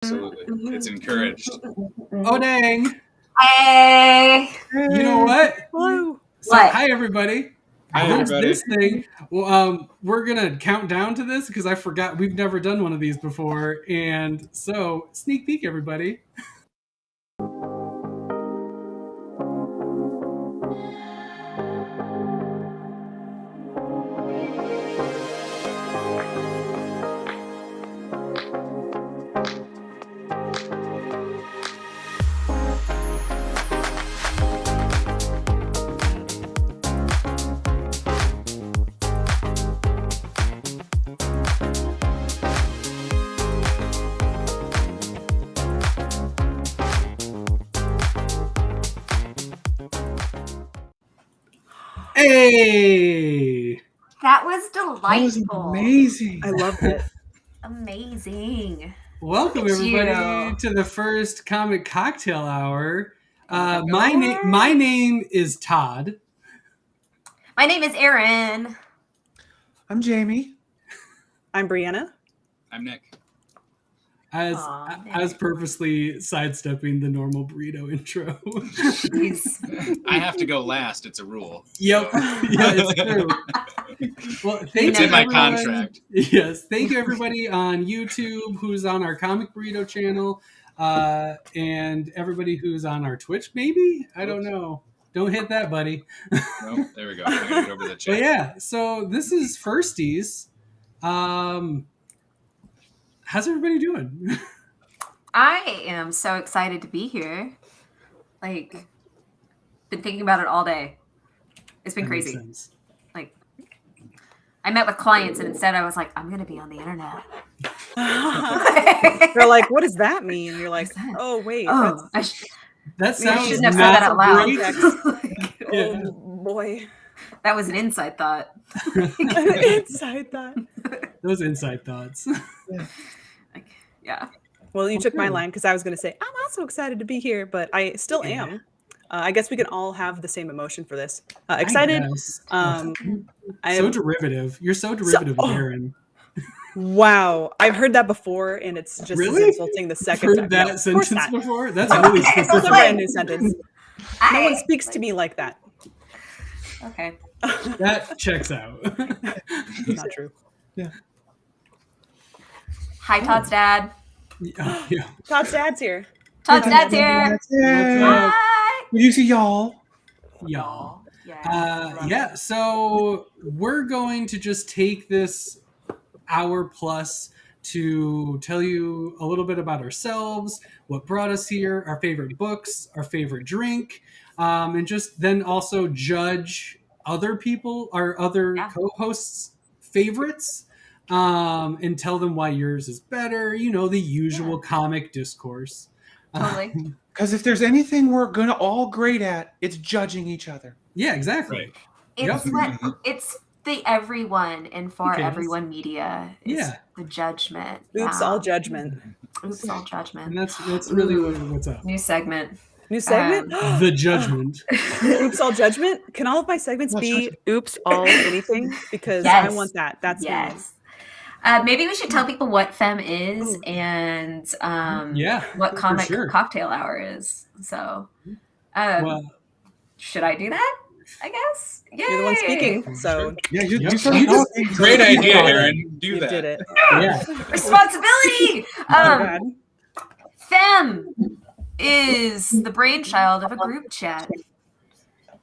Absolutely. It's encouraged. Oh, dang. Hey. You know what? Hello. So, What? hi, everybody. Hi, There's everybody. this thing. Well, we're going to count down to this because I forgot we've never done one of these before. And so, sneak peek, everybody. Hey! That was That was delightful. amazing. I loved it. Amazing. Welcome, Look at everybody, you. to the first Comic Cocktail Hour. Oh My name is Todd. My name is Erin. I'm Jamie. I'm Brianna. I'm Nick. I Aw, was Nick. purposely sidestepping the normal burrito intro. Jeez. I have to go last. It's a rule. Yep. So. Yeah, it's true. Well, thank It's you, in my everyone. contract. Yes, thank you everybody on YouTube who's on our Comic Burrito channel, and everybody who's on our Twitch. Maybe I don't know. Don't hit that, buddy. Nope, there we go. I gotta get over the But chat. yeah, so this is Firsties. How's everybody doing? I am so excited to be here. Like, been thinking about it all day. It's been That makes crazy. sense. Like, I met with clients and instead I was like, I'm going to be on the internet. They're like, what does that mean? You're like, What's that? oh, wait. Oh, That maybe I sounds shouldn't have said that out not loud. great. Oh, boy. That was an inside thought. Inside that. Those inside thoughts. Like, yeah. Well, you took my Okay. line because I was going to say, I'm also excited to be here, but I still Yeah. am. I guess we can all have the same emotion for this. I Excited. guess. I So am, derivative. You're so derivative, oh. Aaron. wow. I've heard that before, and it's just Really? as insulting the second Heard time. that No, of course sentence not. before? That's really It's a specific. brand new sentence. No one I- speaks to me like that. Okay. That checks out. Not true. Hi, Todd's dad. Yeah. Todd's dad's here. Todd's dad's here. What's up, Hi. Did you see y'all? y'all? Yeah. love Yeah, it. so we're going to just take this hour plus to tell you a little bit about ourselves, what brought us here, our favorite books, our favorite drink, and just then also judge other people, our other Yeah. co-hosts' favorites, and tell them why yours is better. You know, the usual comic discourse. Totally. Because if there's anything we're gonna all great at, it's judging each other. Yeah, exactly. Right. It's Yep. what it's the everyone and for Okay. everyone media is Yeah. the judgment. Oops, Yeah. all judgment. Oops, all And judgment. that's really what's up. New segment. New segment? The judgment. Oops, all judgment? Can all of my segments Not be oops, all anything? Because Yes. I want that. That's me. Yes. Maybe we should tell people what Femme is and Yeah, what for Comic sure. Cocktail Hour is. So, Well, should I do that? I guess. Yay! You're the one speaking. So Yeah, you Yep. started You just- talking. Great idea, Yeah. Aaron. Do you that. did it. yeah. Responsibility. Oh, God. Femme is the brainchild of a group chat,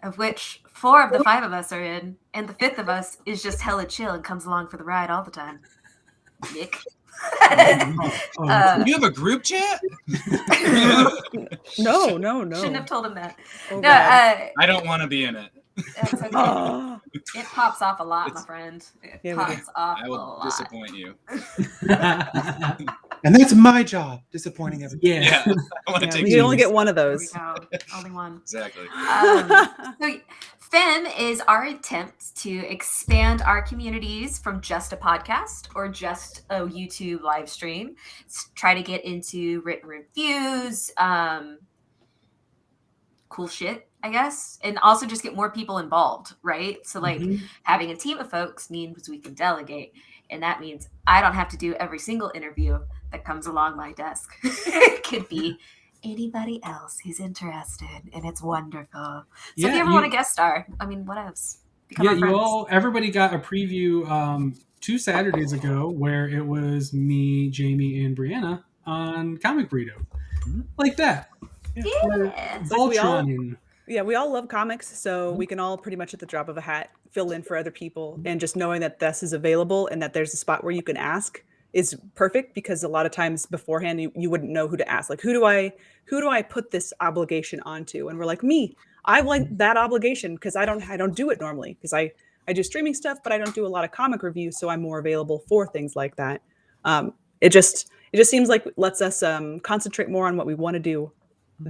of which 4 of the 5 of us are in, and the 5th of us is just hella chill and comes along for the ride all the time. Nick. Oh, You have a group chat? No. Shouldn't have told him that. Oh, No, God. I don't want to be in it. that's okay. Oh. It pops off a lot, my It's- friend. It Yeah, we do. pops off I a will lot. disappoint you. And that's my job, disappointing everybody. yeah. Yeah, I want to Yeah, take we can only turns. get one of There we those. go. Only one. Exactly. So Femme is our attempt to expand our communities from just a podcast or just a YouTube live stream. Try to get into written reviews, cool shit, I guess, and also just get more people involved, right? So like Mhm. having a team of folks means we can delegate. And that means I don't have to do every single interview that comes along my desk. It could be anybody else who's interested, and it's wonderful. So if you ever want to guest star, I mean, what else? Become our friends. Everybody got a preview 2 Saturdays ago where it was me, Jamie, and Brianna on Comic Burrito. Like that. Yeah. Voltron. We all love comics, so we can all pretty much at the drop of a hat fill in for other people. And just knowing that this is available and that there's a spot where you can ask is perfect, because a lot of times beforehand you wouldn't know who to ask. Like, who do I put this obligation onto? And we're like, me. I want that obligation because I don't do it normally, because I do streaming stuff, but I don't do a lot of comic reviews, so I'm more available for things like that. It just seems like it lets us concentrate more on what we want to do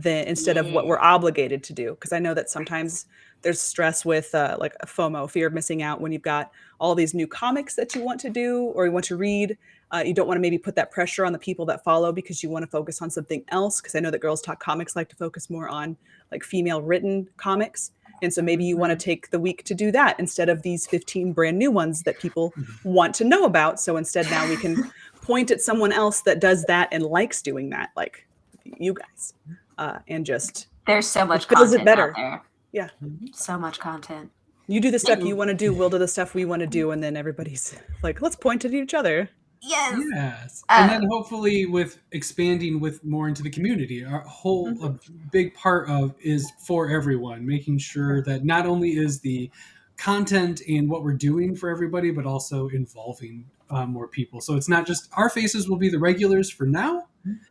instead of what we're obligated to do. Because I know that sometimes there's stress with like a FOMO, fear of missing out, when you've got all these new comics that you want to do or you want to read. You don't want to maybe put that pressure on the people that follow because you want to focus on something else. Because I know that Girls Talk Comics like to focus more on like female written comics. And so maybe you want to take the week to do that instead of these 15 brand new ones that people want to know about. So instead now we can point at someone else that does that and likes doing that, like you guys. And just there's so much fills content it better. out there. Yeah. So much content. You do the stuff you want to do, we'll do the stuff we want to do, and then everybody's like, let's point at each other. Yes. And then hopefully with expanding with more into the community, a big part of is for everyone, making sure that not only is the content and what we're doing for everybody, but also involving more people. So it's not just our faces will be the regulars for now,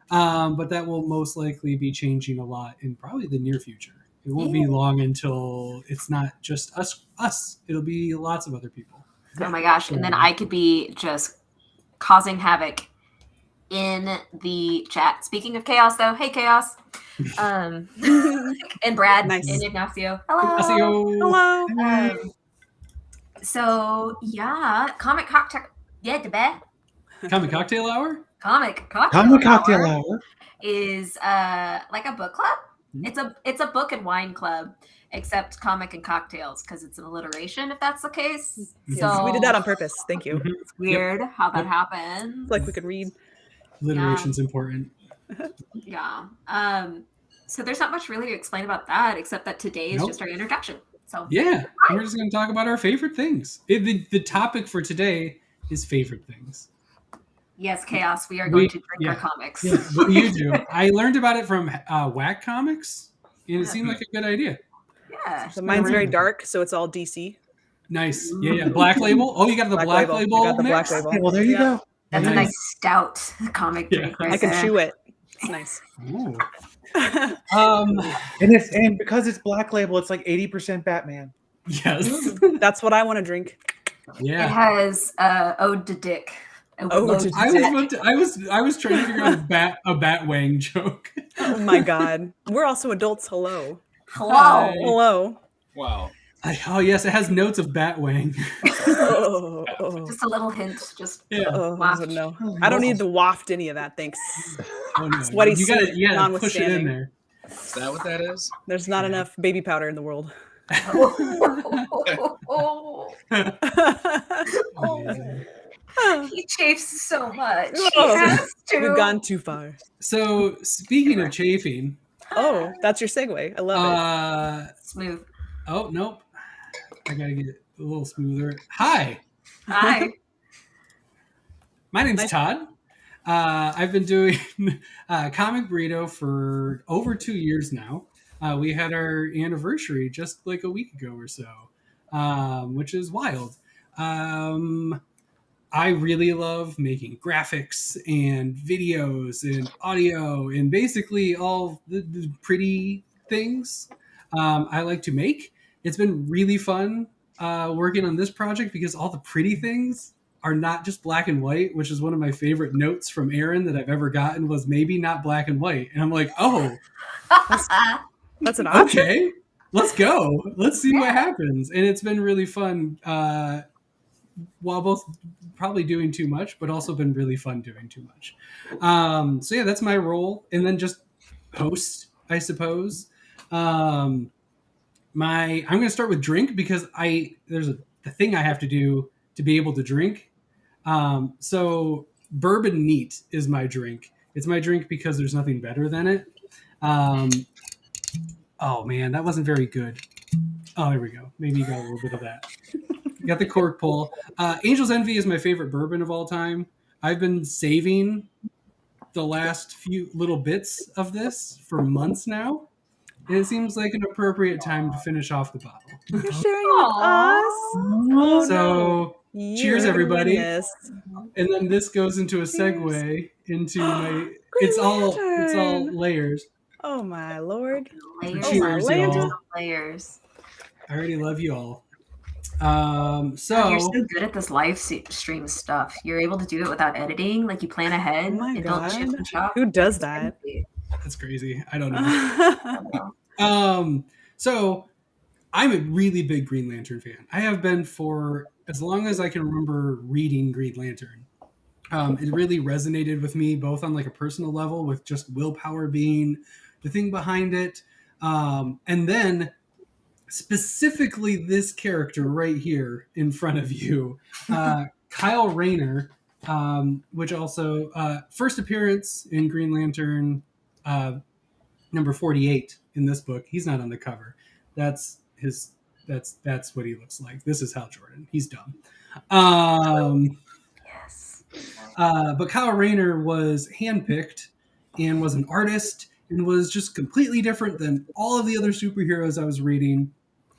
but that will most likely be changing a lot in probably the near future. It won't be long until it's not just us. It'll be lots of other people. Oh my gosh. And then I could be just causing havoc in the chat. Speaking of chaos, though, hey, Chaos. And Brad and Ignacio. Hello. Hello. So, yeah, Comic Cocktail. Yeah, the bet. Comic Cocktail Hour? Comic Cocktail Hour is like a book club. It's a book and wine club, except comic and cocktails, because it's an alliteration, if that's the case. Yes, so we did that on purpose. Thank you. It's weird how that happens. Like we could read. Alliteration's important. Yeah. So there's not much really to explain about that, except that today is just our introduction. So yeah, we're just going to talk about our favorite things. The topic for today is favorite things. Yes, Chaos. We are going to drink our comics. Yeah, what do you do? I learned about it from Whack Comics, and it seemed like a good idea. Yeah. So mine's very dark, so it's all DC. Nice. Yeah. Black Label. Oh, you got the black label. Got the mix? black label. Well, there you go. That's a nice stout comic drink. Right I can there. chew it. It's nice. Ooh. And because it's Black Label, it's like 80% Batman. Yes. That's what I want to drink. Yeah. It has Ode to Dick. Ode to I was trying to figure out a Batwang joke. Oh my god. We're also adults. Hello. Hello. Hello. Wow. Oh yes, it has notes of Batwang. Oh. Just a little hint. Just Oh, no. I don't need to waft any of that. Thanks. Oh, no. Sweaty You gotta push it in notwithstanding. there. Is that what that is? There's not enough baby powder in the world. He chafes so much. He Oh, has to. We've gone too far. So speaking of chafing, Oh, that's your segue. I love Smooth. Oh nope, I gotta get it a little smoother. Hi, Hi. my name's Todd. I've been doing Comic Burrito for over 2 years now. We had our anniversary just like a week ago or so, which is wild. I really love making graphics and videos and audio and basically all the pretty things I like to make. It's been really fun working on this project because all the pretty things are not just black and white, which is one of my favorite notes from Aaron that I've ever gotten was maybe not black and white. And I'm like, oh, That's an option. okay, let's go. Let's see what happens. And it's been really fun while both probably doing too much, but also been really fun doing too much. So yeah, that's my role. And then just host, I suppose. I'm going to start with drink because there's the thing I have to do to be able to drink So bourbon neat is my drink. It's my drink because there's nothing better than it. Oh man, that wasn't very good. Oh, here we go. Maybe you got a little bit of that. You got the cork pull. Angel's Envy is my favorite bourbon of all time. I've been saving the last few little bits of this for months now. And it seems like an appropriate time to finish off the bottle. You're sharing with us. Oh, So, cheers, You're everybody. doing this. and then this goes into a segue into my. It's all Lantern. layers. Oh my lord. Layers, Cheers, layers, y'all. layers. I already love you all. You're so good at this live stream stuff. You're able to do it without editing. Like you plan ahead Oh my and don't chip God. and chop. Who does that? That's crazy. I don't know. So I'm a really big Green Lantern fan. I have been for as long as I can remember reading Green Lantern. It really resonated with me both on like a personal level with just willpower being the thing behind it. And then specifically this character right here in front of you, Kyle Raynor, which also first appearance in Green Lantern number 48 in this book. He's not on the cover. That's what he looks like. This is Hal Jordan. He's dumb. Yes. But Kyle Raynor was handpicked and was an artist and was just completely different than all of the other superheroes I was reading.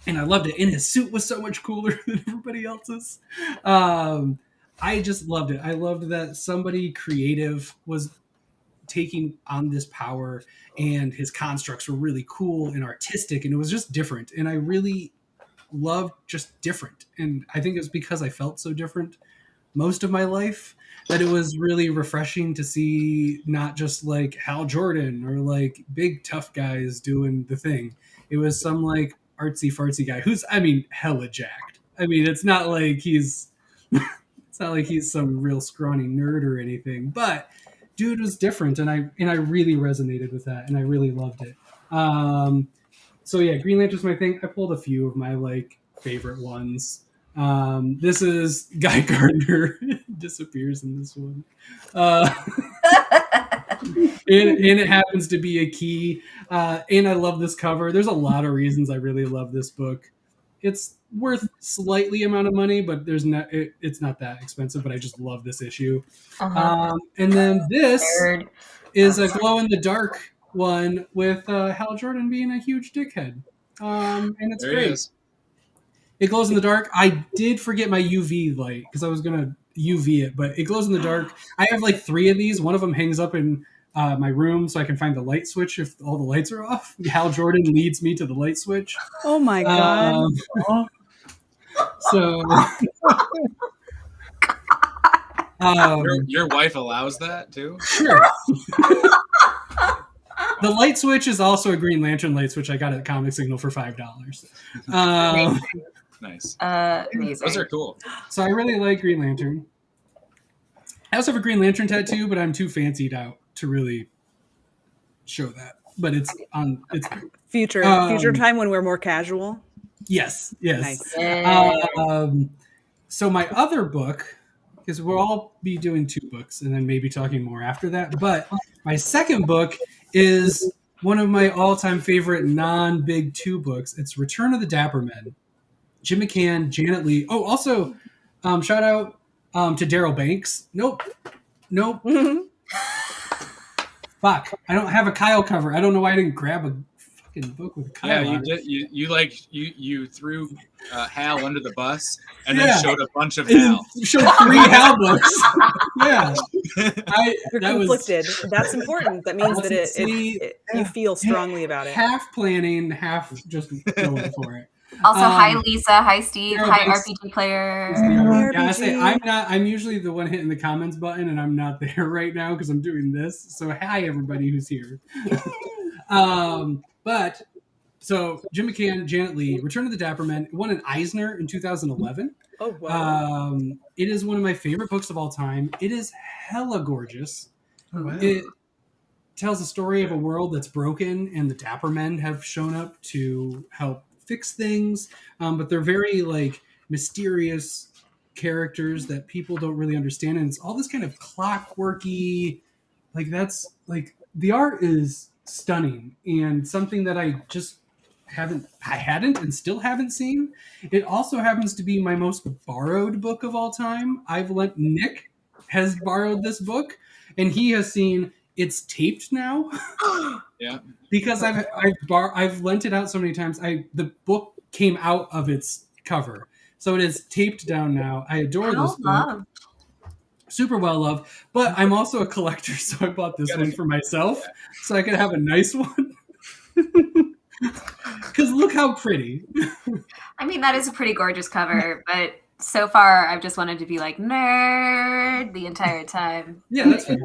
And I loved it. And his suit was so much cooler than everybody else's. I just loved it. I loved that somebody creative was taking on this power, and his constructs were really cool and artistic, and it was just different. And I really loved just different. And I think it was because I felt so different most of my life that it was really refreshing to see not just like Hal Jordan or like big tough guys doing the thing. It was some like artsy fartsy guy who's, I mean, hella jacked. I mean, it's not like he's some real scrawny nerd or anything, but dude was different, and I really resonated with that, and I really loved it. So yeah, Green Lantern's my thing. I pulled a few of my like favorite ones. This is Guy Gardner disappears in this one. And it happens to be a key. And I love this cover. There's a lot of reasons I really love this book. It's worth slightly amount of money, but it's not that expensive, but I just love this issue. And then this is a glow in the dark one with Hal Jordan being a huge dickhead. And it's There great. he is. It glows in the dark. I did forget my UV light because I was going to UV it, but it glows in the dark. I have like 3 of these. One of them hangs up in my room so I can find the light switch if all the lights are off. Hal Jordan leads me to the light switch. Oh my god. So Your wife allows that too? sure. The light switch is also a Green Lantern light switch I got at Comic Signal for $5. Nice. Amazing. Those are cool. So I really like Green Lantern. I also have a Green Lantern tattoo, but I'm too fancied out to really show that. But it's Future time when we're more casual. yes. Nice. So my other book, because we'll all be doing 2 books and then maybe talking more after that. But my second book is one of my all-time favorite non-Big 2 books. It's Return of the Dapper Men. Jim McCann, Janet Leigh. Oh, also, shout out to Daryl Banks. Nope. Fuck. I don't have a Kyle cover. I don't know why I didn't grab a fucking book with a Kyle. Yeah, you on it. did. You threw Hal under the bus and then showed a bunch of And Hal. showed 3 Hal books. Yeah. You're that was conflicted. That's important. That means that you feel strongly about it. half planning, half just going for it. Also, hi Lisa, hi Steve, yeah, hi thanks. RPG player. Yeah, I say I'm usually the one hitting the comments button, and I'm not there right now because I'm doing this. So hi everybody who's here. But so Jim McCann, Janet Leigh, Return of the Dapper Men, it won an Eisner in 2011. Oh wow. It is one of my favorite books of all time. It is hella gorgeous. Oh, wow. It tells a story of a world that's broken, and the Dapper Men have shown up to help fix things, but they're very like mysterious characters that people don't really understand, and it's all this kind of clockworky, like that's like the art is stunning and something that I hadn't and still haven't seen. It also happens to be my most borrowed book of all time. Nick has borrowed this book, and he has seen it's taped now. Yeah. Because I've lent it out so many times. The book came out of its cover, so it is taped down now. I adore this book. Love. Super well loved, but I'm also a collector, so I bought this one for myself, so I could have a nice one. Because look how pretty. I mean, that is a pretty gorgeous cover, but so far I've just wanted to be like nerd the entire time. Yeah, that's fair.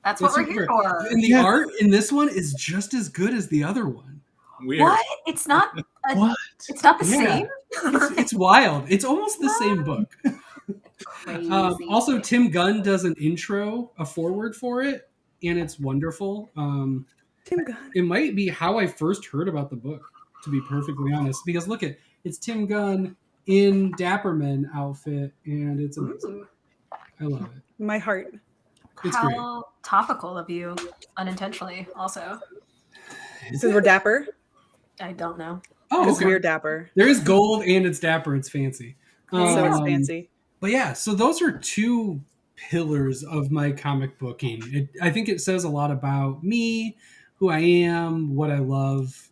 That's what we're here for. And the art in this one is just as good as the other one. Weird. What? It's not. What? It's not the Yeah. same. It's wild. It's almost the same book. Crazy. Also, Tim Gunn does an intro, a foreword for it, and it's wonderful. Tim Gunn. It might be how I first heard about the book, to be perfectly honest. Because look it's Tim Gunn in Dapperman outfit, and it's amazing. I love it. My heart. It's How great. topical of you, unintentionally. Also, Since we're dapper, I don't know. Oh, because okay. we're dapper. There is gold and it's dapper. It's fancy. So it's fancy. But yeah, so those are two pillars of my comic booking. I think it says a lot about me, who I am, what I love,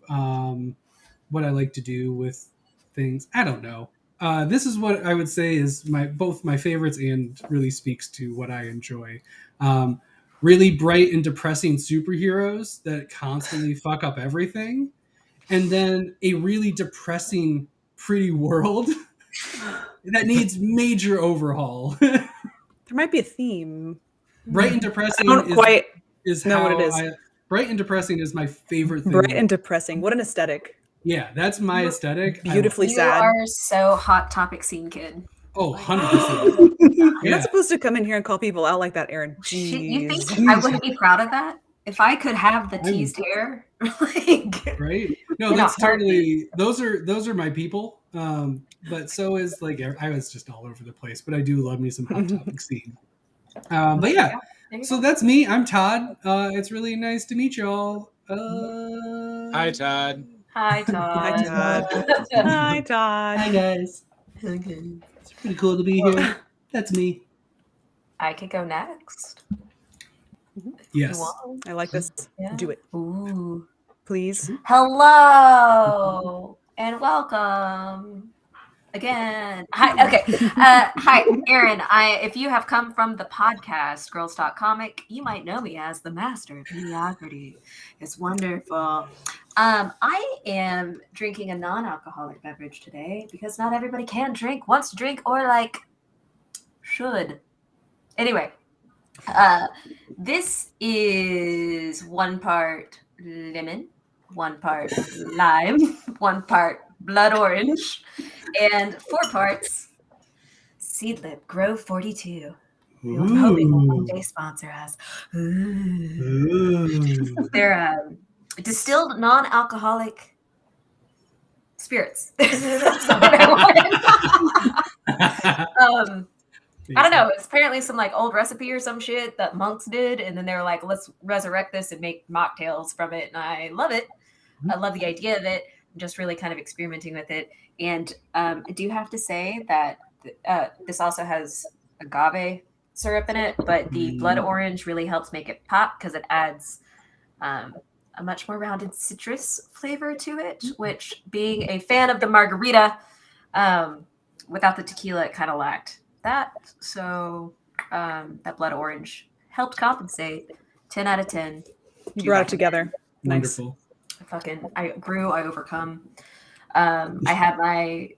what I like to do with things. I don't know. This is what I would say is both my favorites and really speaks to what I enjoy. Really bright and depressing superheroes that constantly fuck up everything. And then a really depressing, pretty world that needs major overhaul. There might be a theme. Bright and depressing I don't quite is know how what it is. Bright and depressing is my favorite thing. Bright and depressing. What an aesthetic. Yeah, that's my aesthetic. Beautifully You sad. are so hot topic scene kid. Oh, 100%. You're Yeah. not supposed to come in here and call people out like that, Aaron. Shit, you Jeez. think I wouldn't be proud of that if I could have the I'm- teased hair? Like, Right? No, In a that's totally those are my people. But so is like I was just all over the place, but I do love me some hot topic scene. But yeah, there you so go. that's me. I'm Todd. It's really nice to meet y'all. Hi, Todd. Hi, Todd. Hi, Todd. Hi, Todd. Hi guys. Okay. It's pretty cool to be here. That's me. I could go next. Yes. You want? I like this. Yeah. Do it, Ooh. please. Hello and welcome again. Hi. Okay. Hi, Aaron. If you have come from the podcast Girls Talk Comic, you might know me as the Master of Mediocrity. It's wonderful. I am drinking a non-alcoholic beverage today because not everybody can drink, wants to drink, or like should. Anyway, this is 1 part lemon, 1 part lime, 1 part blood orange, and 4 parts Seedlip Grow 42. I'm hoping to one day sponsor us. Ooh. They're distilled non-alcoholic spirits. That's what I want. I don't know. It's apparently some like old recipe or some shit that monks did, and then they were like, "Let's resurrect this and make mocktails from it." And I love it. I love the idea of it. I'm just really kind of experimenting with it. And I do have to say that this also has agave syrup in it, but the blood orange really helps make it pop because it adds a much more rounded citrus flavor to it. Which, being a fan of the margarita, without the tequila, it kind of lacked that. So that blood orange helped compensate. 10 out of 10. You brought it together. Nice. Wonderful. I grew, I overcome. I had my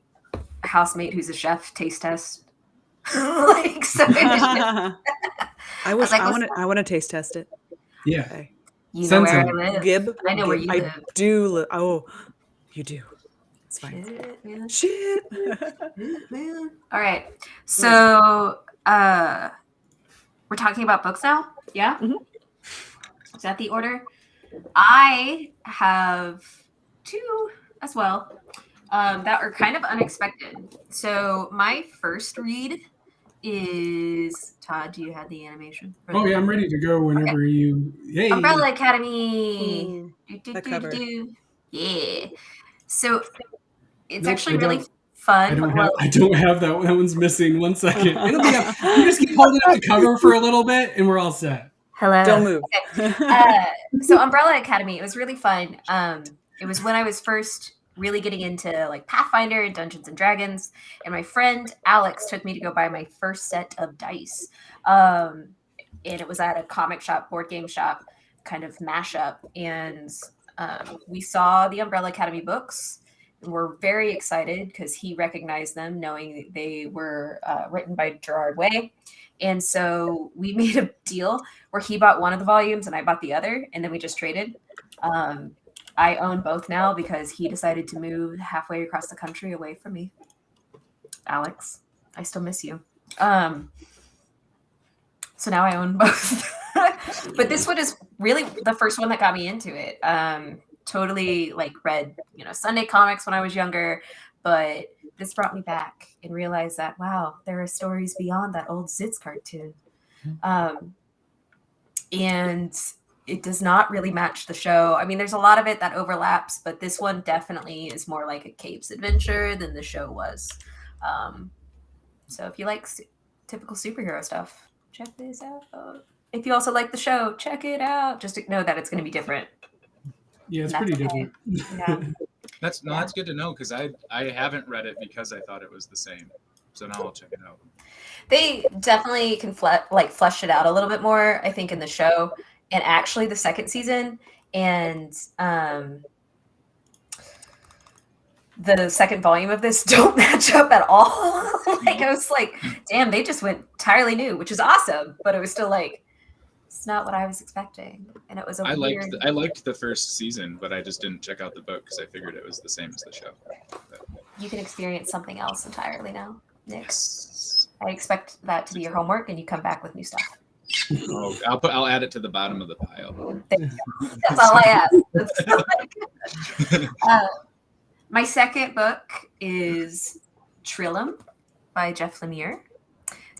housemate who's a chef taste test. Like, so I wish like, I want to taste test it. Yeah. Okay. you know where I Sensei. live. Gib. I know where Gib. you I live. do. Oh, you do. It's fine. Shit, man. Shit. Man. All right. So we're talking about books now? Yeah? Mhm. Is that the order? I have 2 as well. that are kind of unexpected. So my first read is Todd. Do you have the animation? Oh yeah, I'm ready to go whenever you. Yay! Umbrella Academy. Ooh, Do, that cover. Yeah. So it's Nope, actually I really don't. fun. I don't Well, have. I don't have that. That one's missing. 1 second. It'll be up. You just keep holding up the cover for a little bit, and we're all set. hello. Don't move. So Umbrella Academy, it was really fun. It was when I was first really getting into like Pathfinder and Dungeons and Dragons, and my friend Alex took me to go buy my first set of dice. And it was at a comic shop, board game shop, kind of mashup. And we saw the Umbrella Academy books. And we're very excited because he recognized them, knowing they were written by Gerard Way. And so we made a deal where he bought one of the volumes and I bought the other, and then we just traded. I own both now because he decided to move halfway across the country away from me. Alex, I still miss you. So now I own both. But this one is really the first one that got me into it. Totally like read, Sunday comics when I was younger, but this brought me back and realized that, wow, there are stories beyond that old Zitz cartoon. And it does not really match the show. I mean, there's a lot of it that overlaps, but this one definitely is more like a Capes adventure than the show was. So if you like typical superhero stuff, check this out. If you also like the show, check it out. Just know that it's going to be different. Yeah, it's pretty different. Yeah. That's good to know because I haven't read it because I thought it was the same. So now I'll check it out. They definitely can flesh it out a little bit more, I think, in the show, and actually the second season and the second volume of this don't match up at all. Like I was like, damn, they just went entirely new, which is awesome, but it was still like, it's not what I was expecting, and it was I liked the first season, but I just didn't check out the book because I figured it was the same as the show. But, you can experience something else entirely now, Nick. yes. I expect that to be your homework, and you come back with new stuff. Oh, I'll add it to the bottom of the pile. That's all I ask. My second book is Trilum by Jeff Lemire.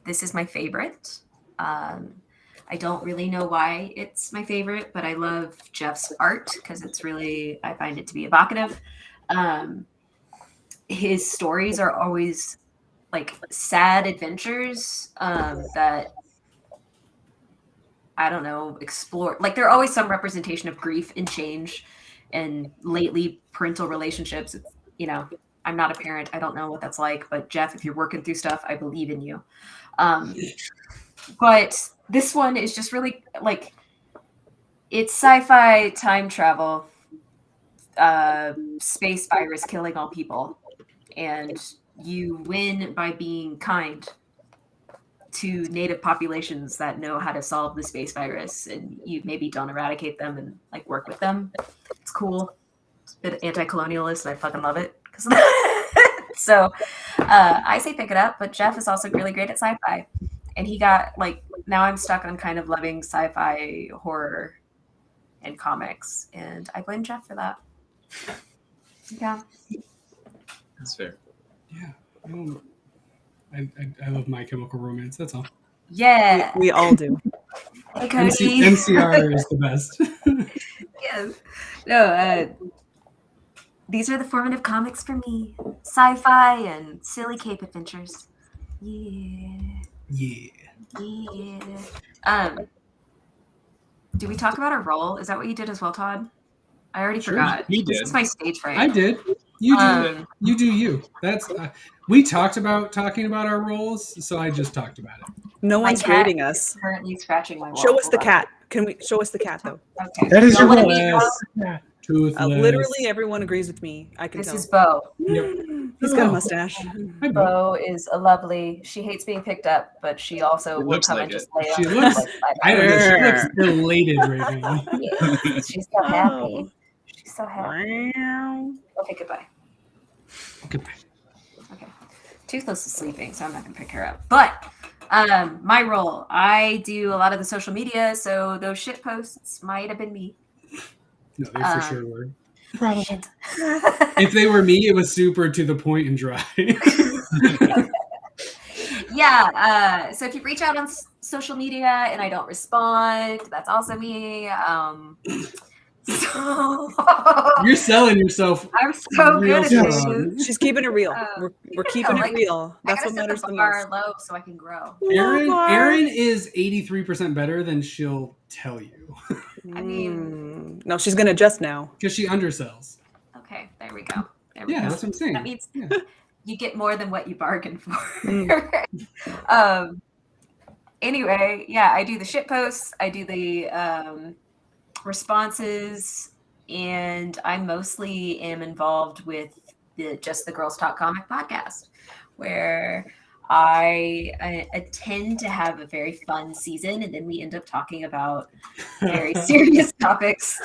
This is my favorite. I don't really know why it's my favorite, but I love Jeff's art because I find it to be evocative. His stories are always like sad adventures that, I don't know, explore. Like they're always some representation of grief and change, and lately parental relationships. I'm not a parent. I don't know what that's like, but Jeff, if you're working through stuff, I believe in you. But this one is just really like, it's sci-fi time travel, space virus killing all people, and you win by being kind to native populations that know how to solve the space virus, and you maybe don't eradicate them and like work with them. It's cool. It's a bit anti-colonialist, and I fucking love it. So I say pick it up, but Jeff is also really great at sci-fi. And he got now I'm stuck on kind of loving sci-fi, horror, and comics. And I blame Jeff for that. Yeah. That's fair. Yeah. I love My Chemical Romance. That's all. Yeah. We all do. Hey, Cody. NCR is the best. Yes. No, these are the formative comics for me. Sci-fi and silly cape adventures. Yeah. Yeah. Yeah. Do we talk about our role? Is that what you did as well, Todd? I already forgot. He This did. is my stage fright. I did. You do. You do you. That's. We talked about talking about our roles, so I just talked about it. No My one's cat grading is us. currently scratching my wall. Show us the Hold on. cat. Can we show us the cat though? Okay. That is your Let role. me go. Yes. Toothless. Literally everyone agrees with me. I can This tell. is Bo. Yep. He's got a mustache. Hi, Bo. Bo is a lovely. She hates being picked up, but she also It will looks come like and it. just lay She on looks. like, I don't know. She looks elated right now. yeah. She's so happy. She's so happy. Okay, goodbye. Goodbye. Okay. Toothless is sleeping, so I'm not gonna pick her up. But my role, I do a lot of the social media, so those shit posts might have been me. No, they for sure were. Probably. If they were me, it was super to the point and dry. Yeah. So if you reach out on social media and I don't respond, that's also me. So You're selling yourself. I'm so real good at strong. this. She's keeping it real. We're keeping it like, real. I That's gotta what set matters the the bar most. low so I can grow. Erin is 83% better than she'll tell you I mean- No, she's gonna adjust now. because she undersells. Okay, there we go. There we Yeah, go. that's what I'm saying. That means Yeah. you get more than what you bargained for. Mm. Anyway, yeah, I do the shit posts, I do the responses, and I mostly am involved with the Just the Girls Talk Comic podcast, where I tend to have a very fun season, and then we end up talking about very serious topics.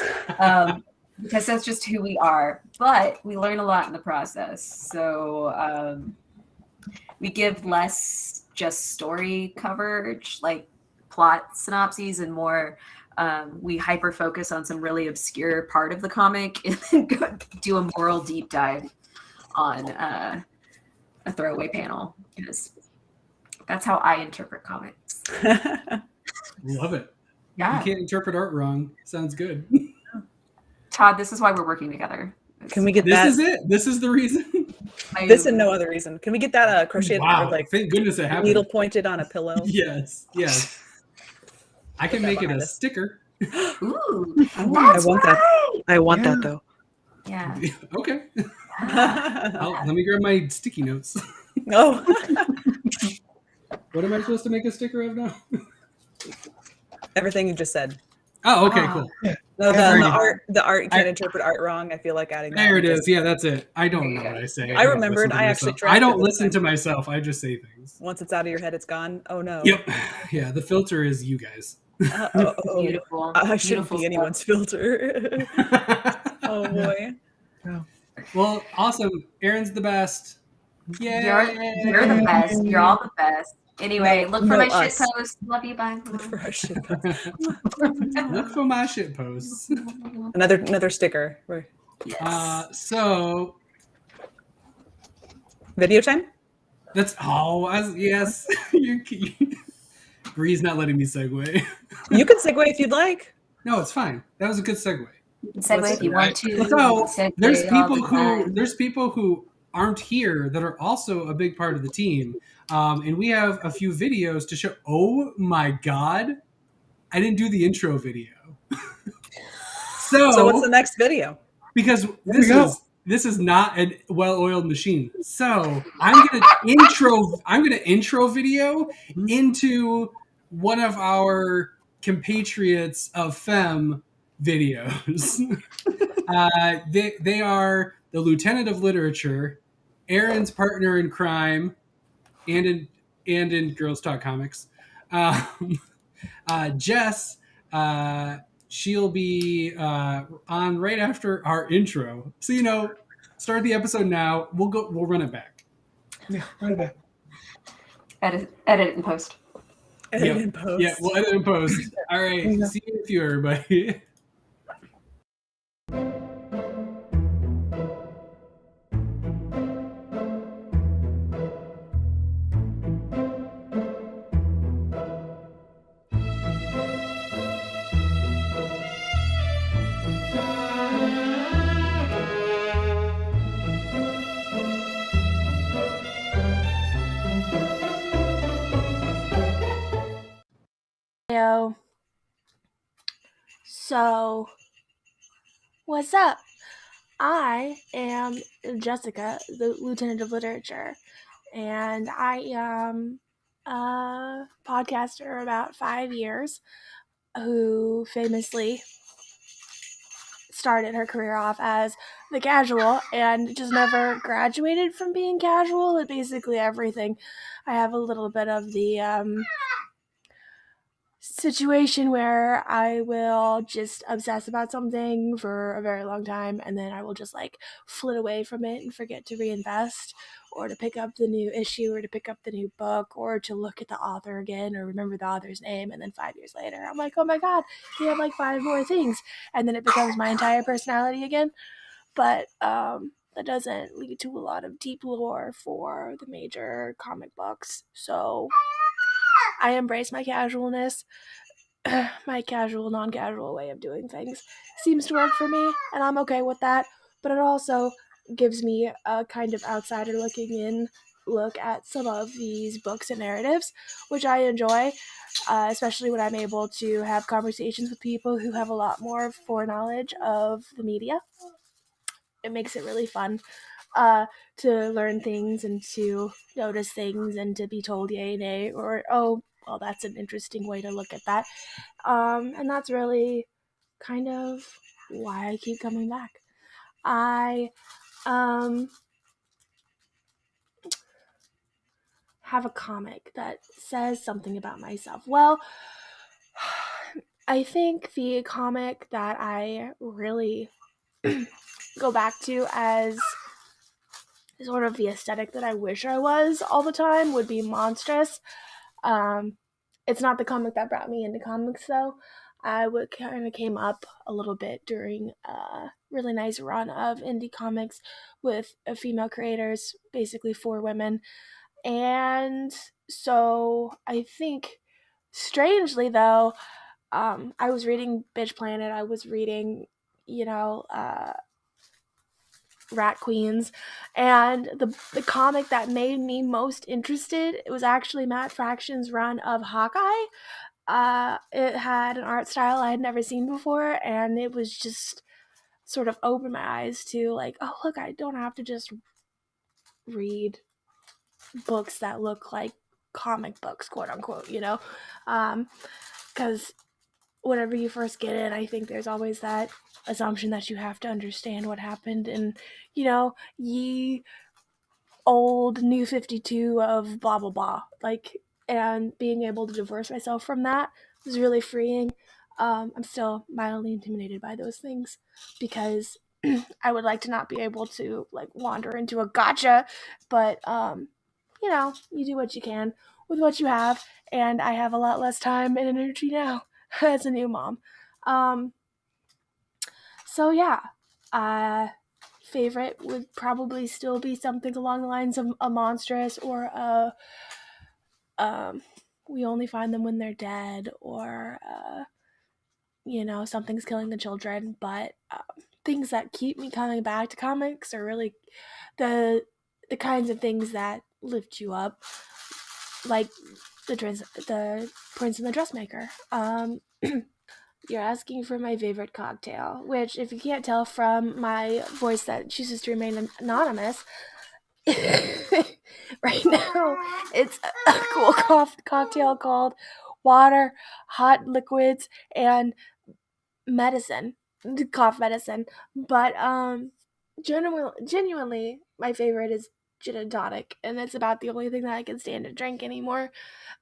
Because that's just who we are, but we learn a lot in the process. So we give less just story coverage, like plot synopses, and more we hyper focus on some really obscure part of the comic and then go do a moral deep dive on a throwaway panel, because that's how I interpret comics. Love it. Yeah. You can't interpret art wrong. Sounds good. Todd, this is why we're working together. Can we get This that? is it. This is the reason. This and no other reason. Can we get that crocheted Wow. or like Thank goodness it happened. needle pointed on a pillow? Yes. I can that make it a behind us. sticker. Ooh, I that's want that. right. I want Yeah. that though. Yeah. Okay. Let me grab my sticky notes. Oh. What am I supposed to make a sticker of now? Everything you just said. Oh, okay, cool. No, Very the art you can't I- interpret art wrong. I feel like adding that. There it because is. Yeah, that's it. I don't know what I say. I don't remembered. listen to I actually myself. I don't drafted this listen to time. myself. I just say things. Once it's out of your head, it's gone. Oh no. Yep. Yeah, the filter is you guys. Beautiful. I shouldn't Beautiful be stuff. anyone's filter. Oh boy. Well, awesome. Erin's the best. Yay. You're the best. You're all the best. Anyway, look for no, my us. shit post. Love you. Bye. Look for our shit. Look for my shit posts. Another sticker. Yes. So Video time? that's yes. Bree's not letting me segue. You can segue if you'd like. No, it's fine. That was a good segue. You can segue if you want to. So Segue there's all the time. people who aren't here that are also a big part of the team, and we have a few videos to show. Oh my god, I didn't do the intro video. So what's the next video? Because this is not a well-oiled machine. So I'm gonna intro video into one of our compatriots of Femme videos. They are the Lieutenant of Literature, Erin's partner in crime, and in Girls Talk Comics. Jess, she'll be on right after our intro. So start the episode now. We'll run it back. Yeah, run it back. Edit it and post. Edit and post. Yeah, we'll edit and post. All right. See you in a few, everybody. So, what's up? I am Jessica, the Lieutenant of Literature, and I am a podcaster about 5 years who famously started her career off as the casual and just never graduated from being casual at basically everything. I have a little bit of the situation where I will just obsess about something for a very long time, and then I will just flit away from it and forget to reinvest or to pick up the new issue or to pick up the new book or to look at the author again or remember the author's name, and then 5 years later I'm like, oh my god, he had 5 more things, and then it becomes my entire personality again. but that doesn't lead to a lot of deep lore for the major comic books. So I embrace my casualness. My casual, non-casual way of doing things seems to work for me, and I'm okay with that. But it also gives me a kind of outsider looking in look at some of these books and narratives, which I enjoy, especially when I'm able to have conversations with people who have a lot more foreknowledge of the media. It makes it really fun to learn things and to notice things and to be told yay, nay, or oh, well, that's an interesting way to look at that. And that's really kind of why I keep coming back. I have a comic that says something about myself. Well, I think the comic that I really go back to as sort of the aesthetic that I wish I was all the time would be Monstrous. It's not the comic that brought me into comics, though. I would kind of came up a little bit during a really nice run of indie comics with female creators, basically 4 women. And so I think, strangely though, I was reading Bitch Planet, I was reading, Rat Queens, and the comic that made me most interested, it was actually Matt Fraction's run of Hawkeye. It had an art style I had never seen before, and it was just sort of opened my eyes to like, oh look, I don't have to just read books that look like comic books, quote unquote, because whenever you first get in, I think there's always that assumption that you have to understand what happened, and ye old New 52 of blah blah blah, like, and being able to divorce myself from that was really freeing. I'm still mildly intimidated by those things because I would like to not be able to like wander into a gotcha, but you do what you can with what you have, and I have a lot less time and energy now as a new mom. So yeah, favorite would probably still be something along the lines of a Monstrous or a We Only Find Them When They're Dead, or Something's Killing the Children. But things that keep me coming back to comics are really the kinds of things that lift you up, like the Prince and the Dressmaker. You're asking for my favorite cocktail, which, if you can't tell from my voice that chooses to remain anonymous, right now it's a cool cocktail called water, hot liquids, and medicine, cough medicine. But genuinely, my favorite is gin and tonic, and it's about the only thing that I can stand to drink anymore.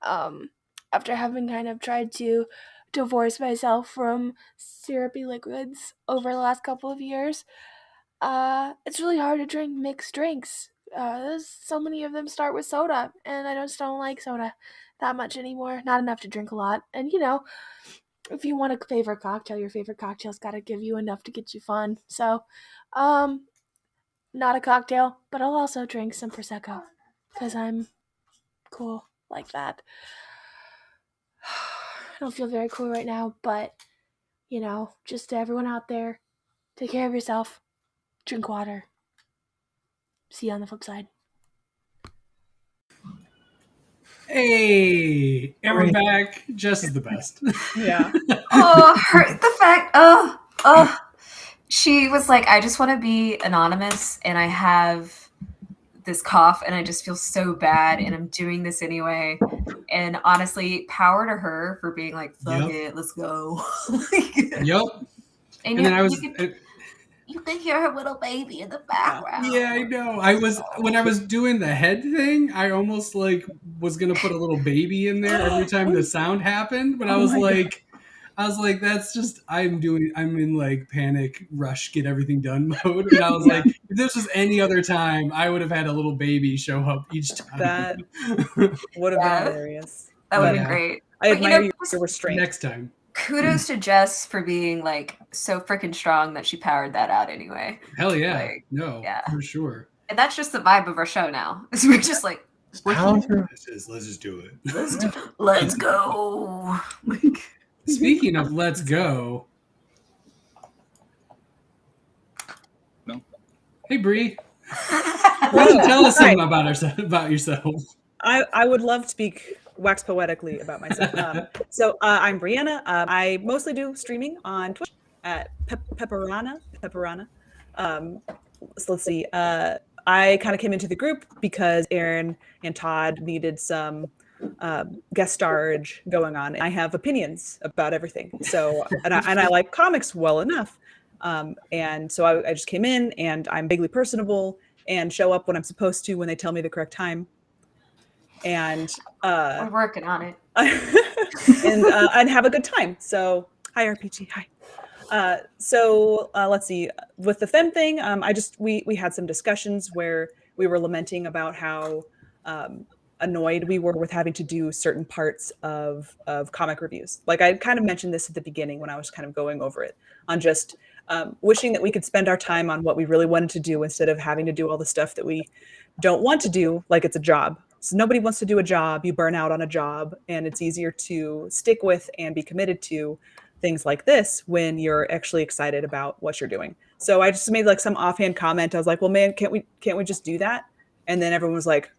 After having kind of tried to divorce myself from syrupy liquids over the last couple of years, it's really hard to drink mixed drinks. So many of them start with soda, and I just don't like soda that much anymore. Not enough to drink a lot. And if you want a favorite cocktail, your favorite cocktail's got to give you enough to get you fun. So, not a cocktail, but I'll also drink some Prosecco because I'm cool like that. I don't feel very cool right now, but just to everyone out there, take care of yourself, drink water. See you on the flip side. Hey, and we're back. Jess is the best. Yeah. The fact, she was like, I just want to be anonymous, and I have this cough, and I just feel so bad, and I'm doing this anyway. And honestly, power to her for being like, fuck it, let's go. Yep. And then you can hear her little baby in the background. Yeah, I know. When I was doing the head thing, I almost like was gonna put a little baby in there every time the sound happened, but I was like, that's just I'm in like panic rush, get everything done mode, and I was like, if this was any other time, I would have had a little baby show up each time. That would have been hilarious. That would have been great. I admire your restraint. Next time. kudos to Jess for being like so freaking strong that she powered that out anyway. Hell yeah. Like, No, yeah. for sure. And that's just the vibe of our show now. We're just like, Let's Let's just do it. let's go. Like, Speaking of let's go. No. Hey, Bree. Why don't you tell us Hi. something about yourself? I would love to speak wax poetically about myself. I'm Brianna. I mostly do streaming on Twitch at Pepperana. So let's see. I kind of came into the group because Aaron and Todd needed some guest starage going on. I have opinions about everything. So and I like comics well enough. And so I just came in, and I'm vaguely personable and show up when I'm supposed to when they tell me the correct time. And we're working on it. and have a good time. So hi RPG, hi. Let's see. With the femme thing, we had some discussions where we were lamenting about how annoyed we were with having to do certain parts of comic reviews. Like I kind of mentioned this at the beginning when I was kind of going over it, on just wishing that we could spend our time on what we really wanted to do instead of having to do all the stuff that we don't want to do, like it's a job. So nobody wants to do a job. You burn out on a job, and it's easier to stick with and be committed to things like this when you're actually excited about what you're doing. So I just made like some offhand comment. I was like, well, man, can't we just do that? And then everyone was like,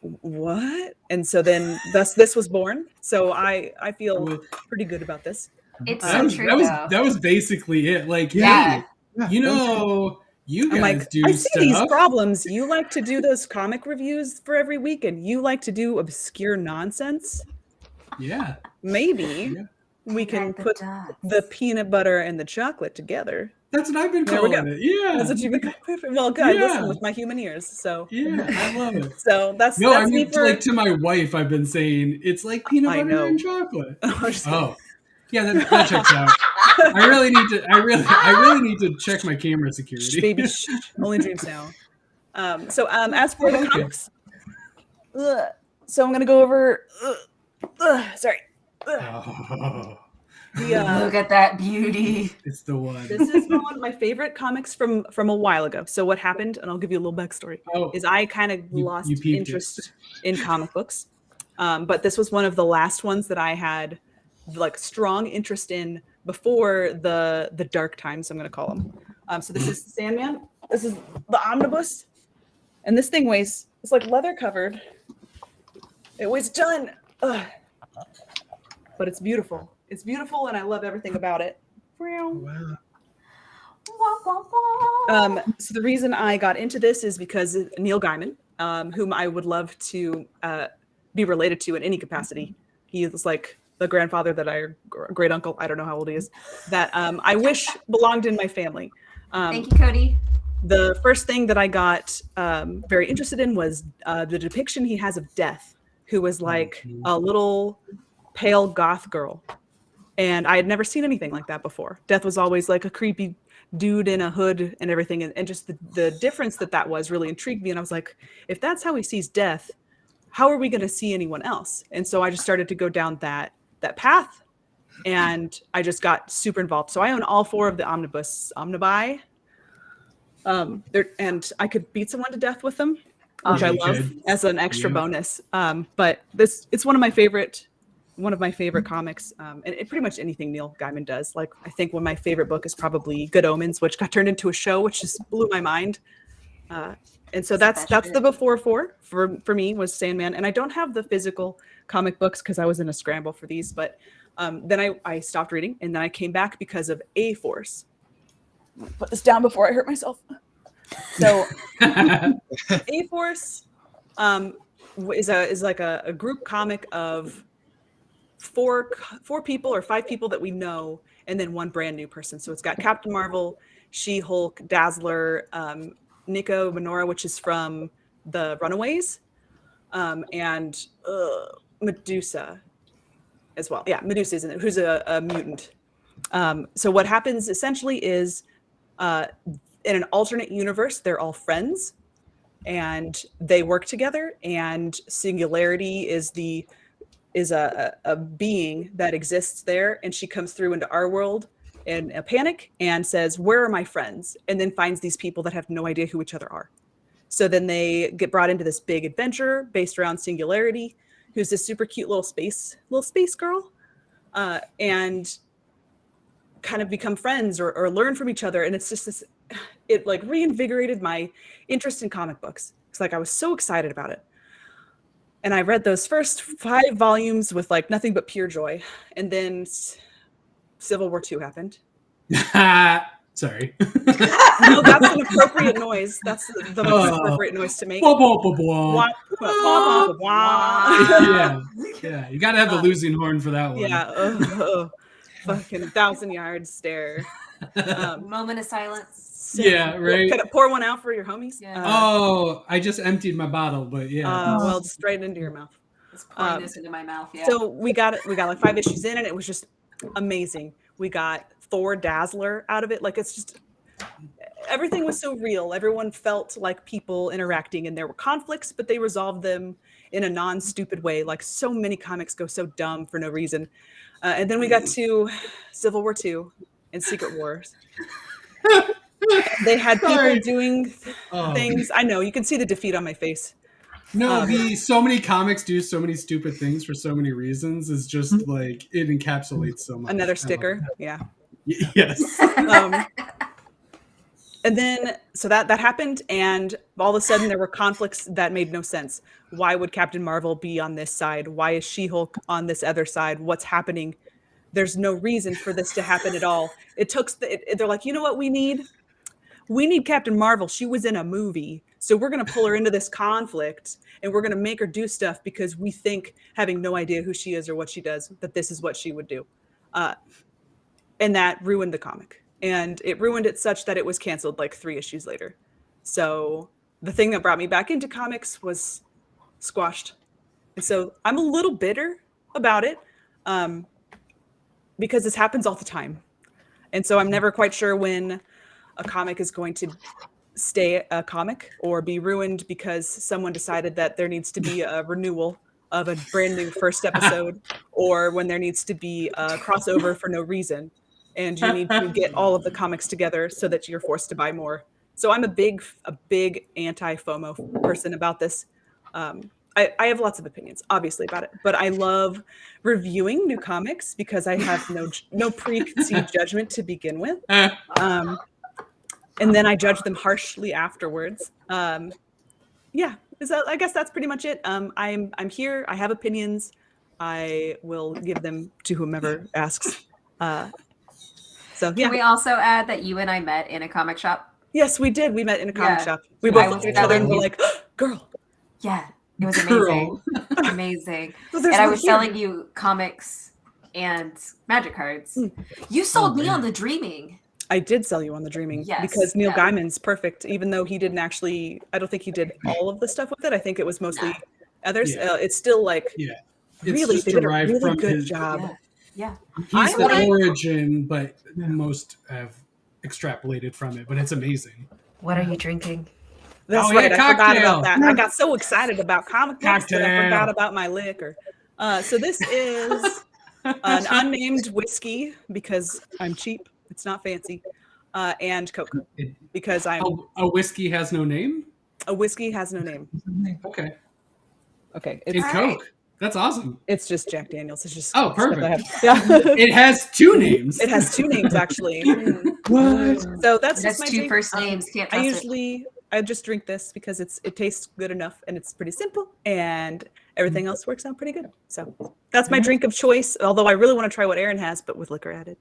what? And so then this was born. So I feel pretty good about this. It's so true. That was basically it. Like, Yeah. hey, you I'm guys like, do I see stuff. these problems. You like to do those comic reviews for every week, and you like to do obscure nonsense. Yeah. Maybe we can put the peanut butter and the chocolate together. That's what I've been There we calling go. it. Yeah. That's what you've been. Well, good. Yeah. Listen with my human ears. So Yeah, I love it. So that's No, that's I mean, me for. like to my wife, I've been saying it's like peanut I butter know. and chocolate. Oh, yeah, that checks out. I really need to check my camera security. baby, only dreams now. As for the comics, so I'm gonna go over. Sorry. Oh, Look at that beauty. it's the one. This is one of my favorite comics from a while ago. So what happened, and I'll give you a little backstory, is I kind of lost interest in comic books. But this was one of the last ones that I had like strong interest in before the dark times, I'm going to call them. So this is Sandman. This is the omnibus. And this thing weighs, it's like leather covered. It weighs a ton. Ugh. But it's beautiful. It's beautiful, and I love everything about it. Wow. So the reason I got into this is because Neil Gaiman, whom I would love to be related to in any capacity. He is like the grandfather great uncle, I don't know how old he is, that I wish belonged in my family. Thank you, Cody. The first thing that I got very interested in was the depiction he has of Death, who was like a little pale goth girl. And I had never seen anything like that before. Death was always like a creepy dude in a hood and everything. And just the difference that was really intrigued me. And I was like, if that's how he sees Death, how are we going to see anyone else? And so I just started to go down that path. And I just got super involved. So I own all 4 of the omnibi. And I could beat someone to death with them, which I love as an extra bonus. But it's one of my favorite comics, and pretty much anything Neil Gaiman does. Like, I think one of my favorite book is probably Good Omens, which got turned into a show, which just blew my mind. And so that's the before for me was Sandman. And I don't have the physical comic books because I was in a scramble for these, but then I stopped reading, and then I came back because of A-Force. I'm gonna put this down before I hurt myself. So A-Force is like a group comic of 4 people or 5 people that we know, and then 1 brand new person. So it's got Captain Marvel, She-Hulk, Dazzler, Nico Minora, which is from the Runaways, and Medusa as well. Yeah, Medusa, isn't it? Who's a mutant. So what happens essentially is in an alternate universe, they're all friends and they work together, and Singularity is the is a being that exists there, and she comes through into our world in a panic and says, "Where are my friends?" And then finds these people that have no idea who each other are. So then they get brought into this big adventure based around Singularity, who's this super cute little space girl, and kind of become friends or learn from each other. And it's just this, it like reinvigorated my interest in comic books. It's like I was so excited about it. And I read those first 5 volumes with like nothing but pure joy. And then Civil War II happened. Sorry. No, that's an appropriate noise. That's the most appropriate noise to make. Blah, blah, blah, blah. Wah, wah, wah, wah. Yeah. You got to have the losing horn for that one. Yeah. Fucking 1,000-yard stare. Moment of silence. Yeah, right. Could I pour one out for your homies? Yeah. I just emptied my bottle, but yeah. Well, straight into your mouth. Just pouring this into my mouth. Yeah. So we got like 5 issues in, and it was just amazing. We got Thor Dazzler out of it. Like, it's just, everything was so real. Everyone felt like people interacting, and there were conflicts, but they resolved them in a non-stupid way. Like, so many comics go so dumb for no reason. And then we got to Civil War II and Secret Wars. They had people doing things. I know, you can see the defeat on my face. No, so many comics do so many stupid things for so many reasons. Is just like, it encapsulates so much. Another sticker. Yeah. Yes. And then, so that happened, and all of a sudden there were conflicts that made no sense. Why would Captain Marvel be on this side? Why is She-Hulk on this other side? What's happening? There's no reason for this to happen at all. They're like, you know what we need? We need Captain Marvel. She was in a movie, so we're going to pull her into this conflict, and we're going to make her do stuff because we think, having no idea who she is or what she does, that this is what she would do. And that ruined the comic. And it ruined it such that it was canceled like 3 issues later. So the thing that brought me back into comics was squashed. And so I'm a little bitter about it because this happens all the time. And so I'm never quite sure when a comic is going to stay a comic or be ruined because someone decided that there needs to be a renewal of a brand new first episode, or when there needs to be a crossover for no reason. And you need to get all of the comics together so that you're forced to buy more. So I'm a big anti-FOMO person about this. I have lots of opinions, obviously, about it, but I love reviewing new comics because I have no preconceived judgment to begin with, and then I judge them harshly afterwards. Yeah, I guess that's pretty much it. I'm here. I have opinions. I will give them to whomever asks. So yeah. Can we also add that you and I met in a comic shop? Yes, we did. We met in a comic shop. We both looked at each other and were like, "Girl." Yeah, it was amazing. Amazing. And I was selling you comics and magic cards. You sold me on the Dreaming. I did sell you on the Dreaming because Neil Gaiman's perfect, even though he didn't actually, I don't think he did all of the stuff with it. I think it was mostly others. It's still like, really, they did a really good job. Yeah. He's the origin, but most have extrapolated from it, but it's amazing. What are you drinking? That's right. I forgot about that. I got so excited about comic books that I forgot about my liquor. So this is an unnamed whiskey because I'm cheap. It's not fancy. And Coke because I'm... A whiskey has no name? A whiskey has no name. Okay. It's Coke. That's awesome. It's just Jack Daniels. It's just perfect. Yeah. It has 2 names. It has 2 names actually. What? So that's just my 2 drink. first names. Can't trust I just drink this because it tastes good enough and it's pretty simple and everything else works out pretty good. So that's my drink of choice. Although I really want to try what Aaron has, but with liquor added.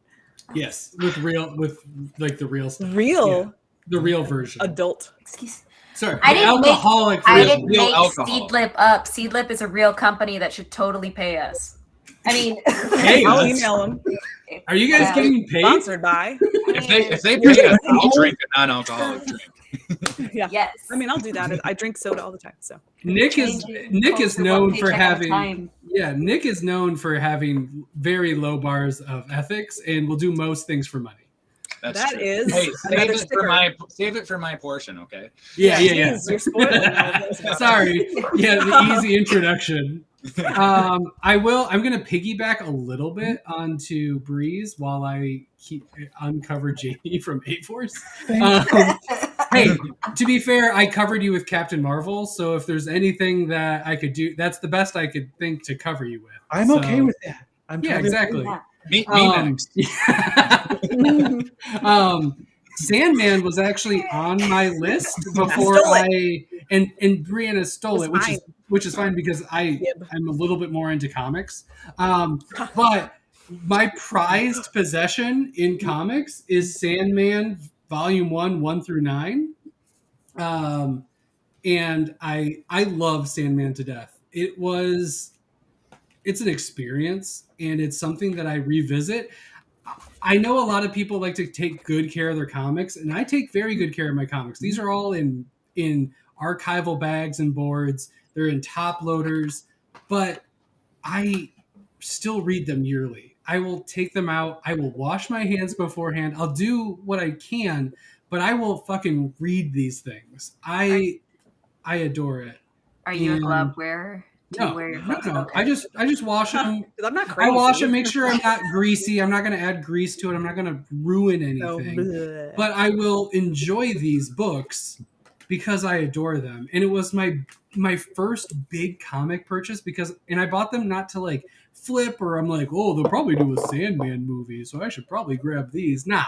Yes, with the real stuff. The real version. Adult. Excuse. Sorry, I didn't make alcohol. Seedlip up. Seedlip is a real company that should totally pay us. I mean, hey, I'll email them. Are you guys getting paid? Sponsored by. If they pay us, I'll drink a non-alcoholic drink. Yeah. Yes. I mean, I'll do that. I drink soda all the time. So Nick is known for having Nick is known for having very low bars of ethics and will do most things for money. That's true. Is hey, save it for my portion, okay? Yeah. Jeez, you're spoiling. Sorry. Yeah, the easy introduction. I'm going to piggyback a little bit onto Breeze while I uncover Jamie from A-Force. Hey, to be fair, I covered you with Captain Marvel, so if there's anything that I could do, that's the best I could think to cover you with. I'm okay with that. Exactly. Me next. Sandman was actually on my list before and Brianna stole it, which is fine because I'm a little bit more into comics. But my prized possession in comics is Sandman Volume 1 through 9. And I love Sandman to death. It's an experience, and it's something that I revisit. I know a lot of people like to take good care of their comics, and I take very good care of my comics. These are all in archival bags and boards. They're in top loaders, but I still read them yearly. I will take them out. I will wash my hands beforehand. I'll do what I can, but I will fucking read these things. I adore it. Are you a glove wearer? Do you wear your gloves? No. I just wash them. I'm not crazy. I wash them, make sure I'm not greasy. I'm not going to add grease to it. I'm not going to ruin anything. But I will enjoy these books because I adore them. And it was my first big comic purchase and I bought them not to like flip or I'm like, oh, they'll probably do a Sandman movie, so I should probably grab these. Nah.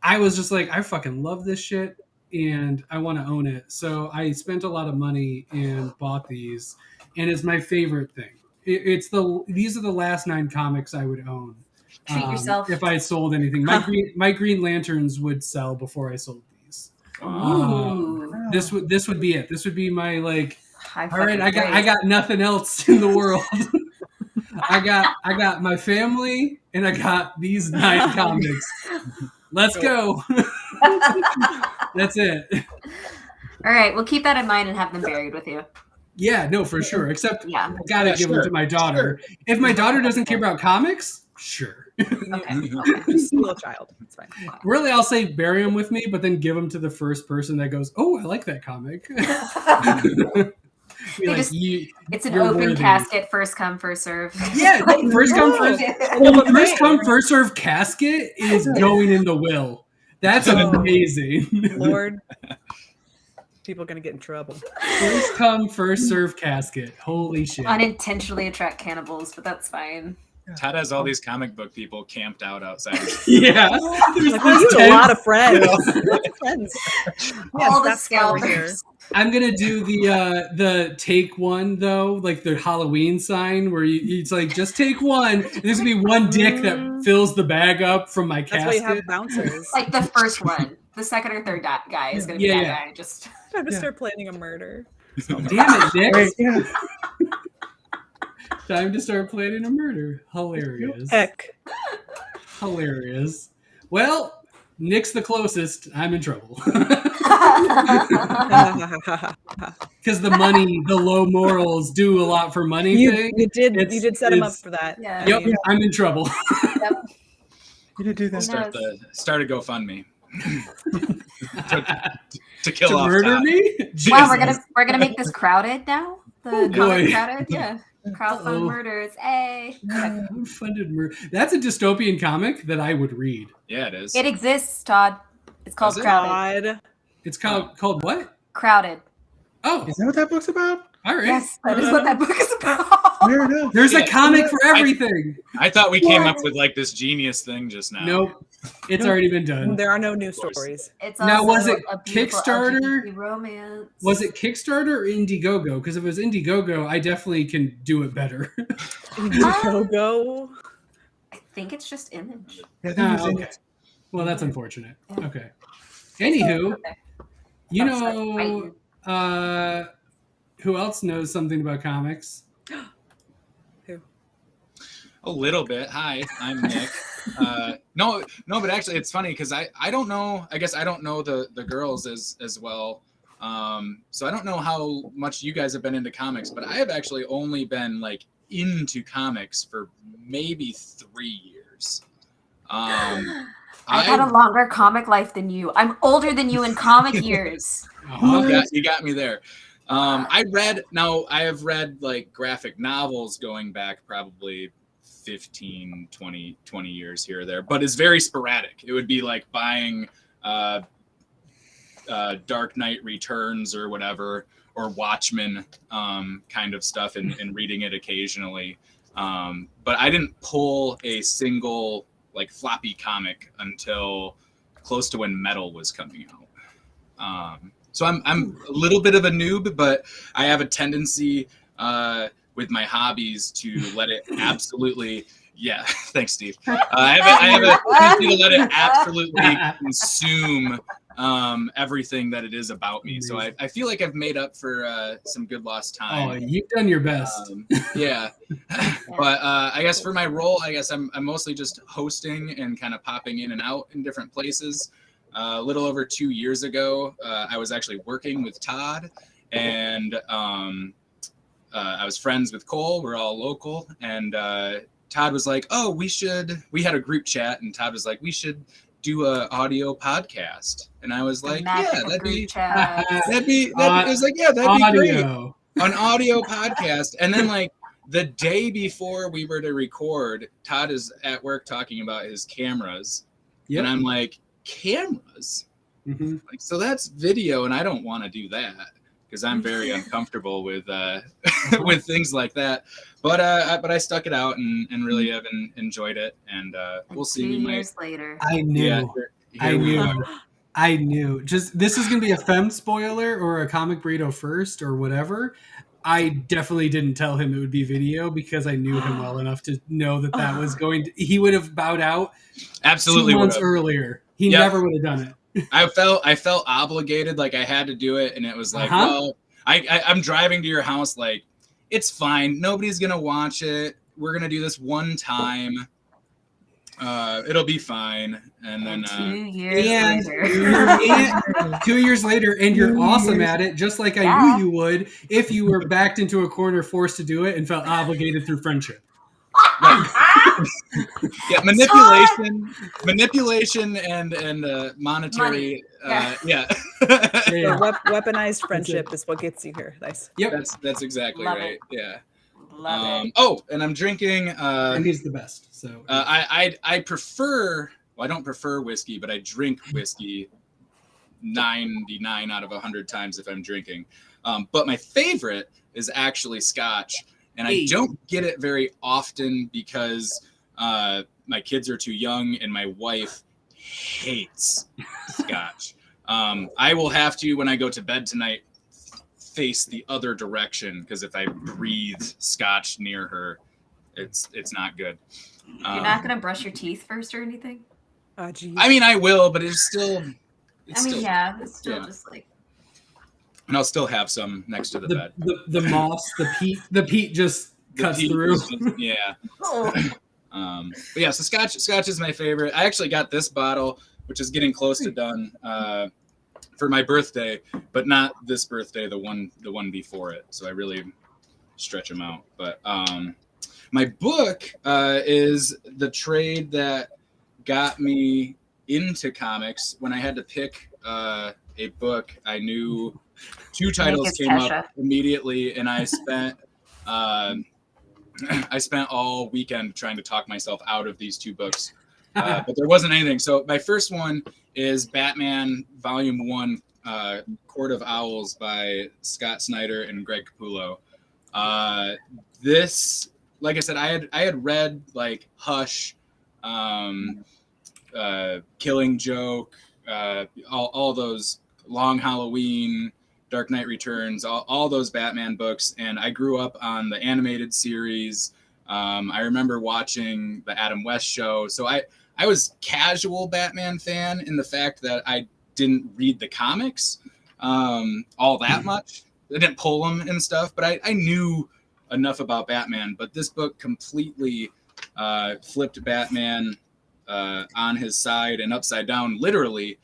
I was just like, I fucking love this shit and I want to own it. So I spent a lot of money and bought these. And it's my favorite thing. These are the last 9 comics I would own. Treat yourself. If I sold anything. My Green Lanterns would sell before I sold these. This would be it. This would be my like. All right, I got nothing else in the world. I got my family and I got these 9 comics. Let's go. That's it. All right, we'll keep that in mind and have them buried with you. Yeah, no, for sure. Except I gotta give them to my daughter. Sure. If my daughter doesn't care about comics, sure. Okay. Just a little child. It's fine. Really, I'll say bury them with me, but then give them to the first person that goes, "Oh, I like that comic." It's an open casket, first come, first serve. Yeah, first come, first serve casket is going in the will. That's amazing. Lord. People are going to get in trouble. First come, first serve casket. Holy shit. Unintentionally attract cannibals, but that's fine. Todd has all these comic book people camped out outside. Yeah. There's a lot of friends. All the scalpers. I'm going to do the take one, though, like the Halloween sign where it's like, just take one. And there's going to be one dick that fills the bag up from my casket. That's why you have bouncers. Like the first one. The second or third guy is going to be that guy. Just time to start planning a murder. Damn it, Nick. Time to start planning a murder. Hilarious. Heck. Hilarious. Well, Nick's the closest. I'm in trouble. Because the money, the low morals do a lot for money. You did set him up for that. Yeah. Yep, I'm in trouble. Yep. You did do that. Start a GoFundMe. to kill off murder Todd. me? Wow, we're gonna make this crowded now. The comic crowded, yeah. Crowdfund murders, hey. Crowdfunded murder. That's a dystopian comic that I would read. Yeah, it is. It exists, Todd. It's called Crowded. It's called what? Crowded. Oh, Is that what that book's about? all right. Yes, that is what that book is about. Fair enough. There's a comic for everything. I thought we came up with like this genius thing just now. Nope. It's already been done. There are no news stories. It's Now, was it a beautiful Kickstarter? LGBT romance. Was it Kickstarter or Indiegogo? Because if it was Indiegogo, I definitely can do it better. Indiegogo. I think it's just Image. Okay. Well, that's unfortunate. Okay. Anywho, you know, who else knows something about comics? A little bit. Hi, I'm Nick. No, but actually, it's funny because I don't know. I guess I don't know the girls as well. So I don't know how much you guys have been into comics, but I have actually only been like into comics for maybe 3 years. I've had a longer comic life than you. I'm older than you in comic years. You got me there. I have read like graphic novels going back probably 15, 20 years here or there, but it's very sporadic. It would be like buying Dark Knight Returns or whatever, or Watchmen kind of stuff, and reading it occasionally. But I didn't pull a single like floppy comic until close to when Metal was coming out. So I'm a little bit of a noob, but I have a tendency with my hobbies to let it absolutely. Yeah, thanks, Steve. I have a tendency to let it absolutely consume everything that it is about me. So I feel like I've made up for some good lost time. Oh, you've done your best. Yeah. But I guess for my role, I guess I'm mostly just hosting and kind of popping in and out in different places. A little over 2 years ago, I was actually working with Todd, and I was friends with Cole. We're all local, and Todd was like, "Oh, we had a group chat," and Todd was like, "We should do a audio podcast." And I was like, "Yeah, that'd be I was like, "Yeah, that'd be great." An audio podcast. And then like the day before we were to record, Todd is at work talking about his cameras. Yep. And I'm like, cameras? Mm-hmm. Like, so that's video, and I don't want to do that because I'm very uncomfortable with with things like that. But I stuck it out and really have enjoyed it, and we'll see. 2 years later, I knew. I knew. Just this is gonna be a femme spoiler or a comic burrito first or whatever. I definitely didn't tell him it would be video because I knew him well enough to know that was going to. He would have bowed out. Absolutely, 2 months earlier. He never would have done it. I felt obligated, like I had to do it, and it was like, well, I'm driving to your house, like it's fine. Nobody's gonna watch it. We're gonna do this one time. It'll be fine. And then 2 years later. 2 years later, and you're awesome at it, just like I knew you would if you were backed into a corner, forced to do it, and felt obligated through friendship. Yeah, manipulation, and monetary. Weaponized friendship is what gets you here. Nice. Yep, that's exactly Love right. it. Yeah. Love it. Oh, and I'm drinking. And he's the best. So I prefer. Well, I don't prefer whiskey, but I drink whiskey 99 out of 100 times if I'm drinking. But my favorite is actually Scotch, and I don't get it very often because my kids are too young, and my wife hates Scotch. I will have to, when I go to bed tonight, face the other direction because if I breathe Scotch near her, it's not good. You're not gonna brush your teeth first or anything? I mean, I will, but it's still. It's still just like. And I'll still have some next to the bed. The moss, the peat just cuts through. Yeah. But yeah, so Scotch is my favorite. I actually got this bottle, which is getting close to done, for my birthday, but not this birthday, the one before it. So I really stretch them out. But my book is the trade that got me into comics. When I had to pick a book, I knew 2 titles came up immediately, and I spent all weekend trying to talk myself out of these 2 books, but there wasn't anything. So my first one is Batman Volume 1, Court of Owls by Scott Snyder and Greg Capullo. This, like I said, I had read like Hush, Killing Joke, all those, Long Halloween, Dark Knight Returns, all those Batman books, and I grew up on the animated series. I remember watching the Adam West show, so I was casual Batman fan in the fact that I didn't read the comics all that much. I didn't pull them and stuff, but I knew enough about Batman. But this book completely flipped Batman on his side and upside down, literally,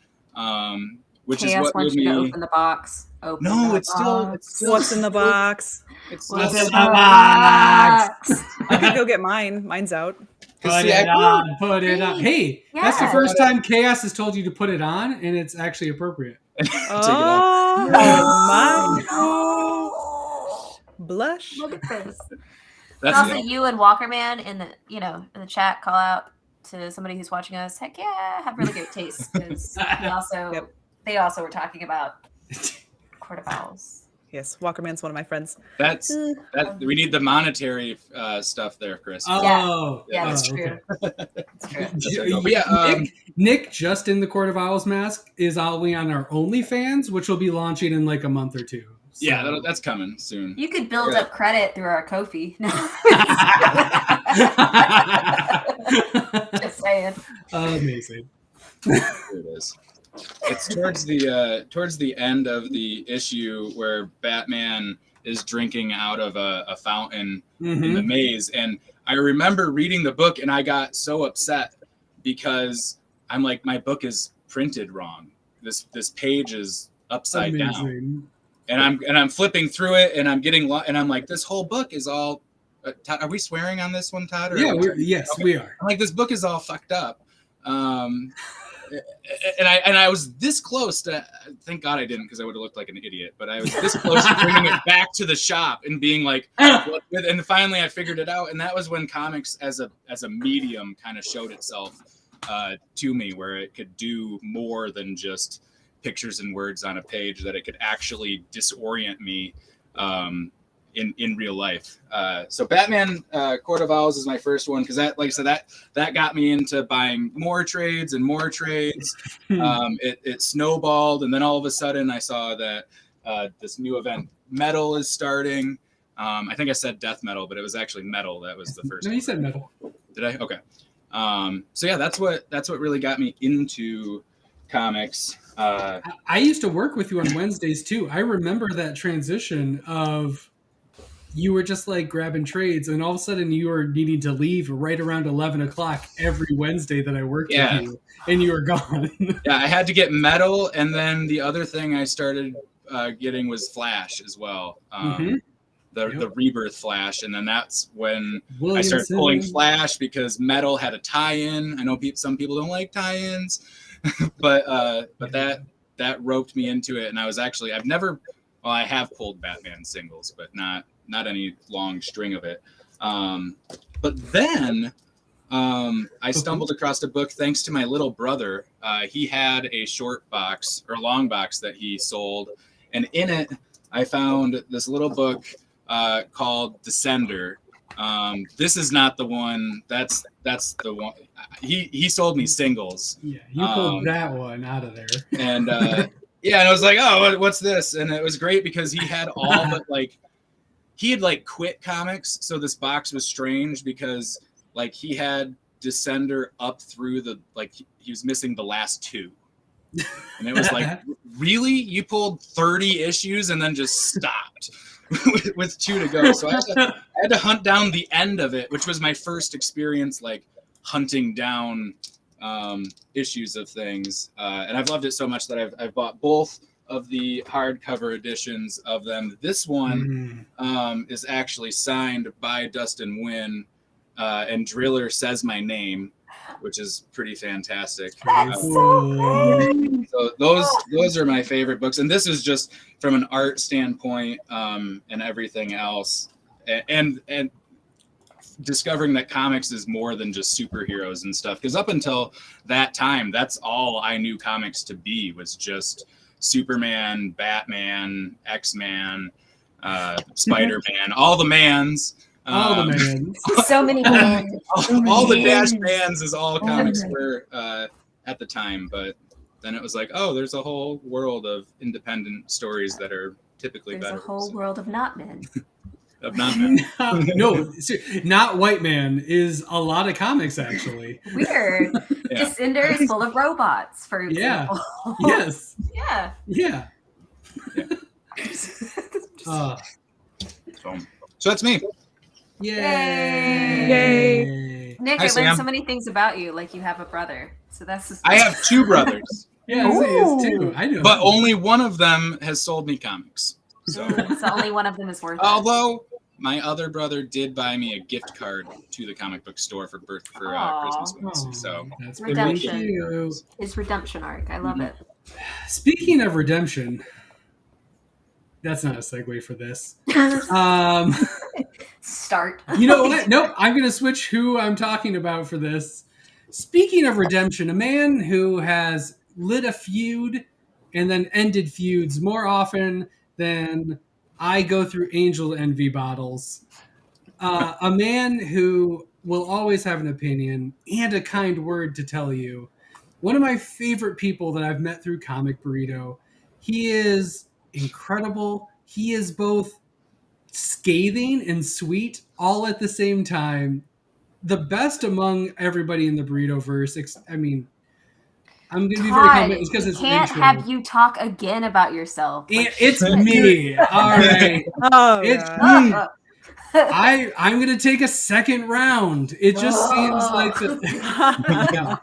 which Chaos is what wants made you me. to open the box. It's still. What's in the box? It's What's still, in the box? I can go get mine. Mine's out. Put it on. Hey, that's the first time Chaos has told you to put it on, and it's actually appropriate. Oh my God. Blush. Look at this. That's Also, it. you and Walkerman in the in the chat, call out to somebody who's watching us. Heck yeah, have really great taste because Yep. they also were talking about Court of Owls. Yes, Walkerman's one of my friends. That's we need the monetary stuff there, Chris. Oh, Yeah, Yeah, that's oh, true. That's true. That's right. But yeah, Nick, just in the Court of Owls mask, is only on our OnlyFans, which will be launking in like a month or two. So. yeah, that's coming soon. You could build up credit through our Ko-fi. No. Just saying. Amazing. Here it is. It's towards the end of the issue where Batman is drinking out of a fountain in the maze, and I remember reading the book and I got so upset because I'm like, my book is printed wrong. This page is upside down, and I'm flipping through it and I'm getting and I'm like, this whole book is all. Todd, are we swearing on this one, Todd? Or Yeah, okay. we are. I'm like, this book is all fucked up. And I was this close to, thank God I didn't, because I would have looked like an idiot, but I was this close to bringing it back to the shop and being like, and finally I figured it out. And that was when comics as a medium kind of showed itself to me, where it could do more than just pictures and words on a page, that it could actually disorient me in real life. So Batman Court of Owls is my first one, because that, like I said, that got me into buying more trades and more trades. It snowballed, and then all of a sudden I saw that this new event, Metal, is starting. I think I said Death Metal, but it was actually Metal. That was the first No, one. you said Metal. Did I? Okay. So yeah, that's what really got me into comics. I used to work with you on Wednesdays too. I remember that transition of you were just like grabbing trades, and all of a sudden you were needing to leave right around 11 o'clock every Wednesday that I worked with you, and you were gone. Yeah, I had to get Metal, and then the other thing I started getting was Flash as well. The Rebirth Flash, and then that's when I started pulling Flash, because Metal had a tie-in. I know some people don't like tie-ins, but that roped me into it, and I was actually I have pulled Batman singles, but not any long string of it. But then I stumbled across a book thanks to my little brother. He had a short box or long box that he sold, and in it I found this little book called Descender. This is not the one. That's the one. He sold me singles. Yeah, you pulled that one out of there. And yeah, and I was like, oh, what's this? And it was great because he had all but he had quit comics, so this box was strange because he had Descender up through he was missing the last two. And it was like, really? You pulled 30 issues and then just stopped with 2 to go. So I had to hunt down the end of it, which was my first experience hunting down issues of things. And I've loved it so much that I've bought both of the hardcover editions of them. This one is actually signed by Dustin Nguyen, and Driller says my name, which is pretty fantastic. So those are my favorite books, and this is just from an art standpoint and everything else, and discovering that comics is more than just superheroes and stuff, because up until that time, that's all I knew comics to be, was just Superman, Batman, X-Man, Spider-Man, all the mans. All the mans. So many mans. All the dash mans is all comics were at the time, but then it was like, oh, there's a whole world of independent stories that are typically There's better. a whole world of not men. Of not men. No, not white man is a lot of comics, actually. Weird. Yeah. Descender is full of robots, for example. Yes. Yeah. Yeah. So that's me. Yay. Nick, Hi, I Sam. learned so many things about you, like you have a brother. So that's I have 2 brothers, Yeah, he is too. I know. but only one of them has sold me comics. So, so only one of them is worth it. although my other brother did buy me a gift card to the comic book store for Christmas once. So That's Redemption. really cute. His redemption arc. I love it. Speaking of redemption, That's not a segue for this. Start. You know what? Nope. I'm going to switch who I'm talking about for this. Speaking of redemption, a man who has lit a feud and then ended feuds more often than I go through angel envy bottles. A man who will always have an opinion and a kind word to tell you. One of my favorite people that I've met through Comic Burrito. He is incredible. He is both scathing and sweet all at the same time. The best among everybody in the burrito verse. I mean, I'm going to be very Todd, confident because we it's an can't intro. have you talk again about yourself. Like, It's shit. me. All right. Oh, It's God. me. I'm going to take a second round. It just seems like yeah.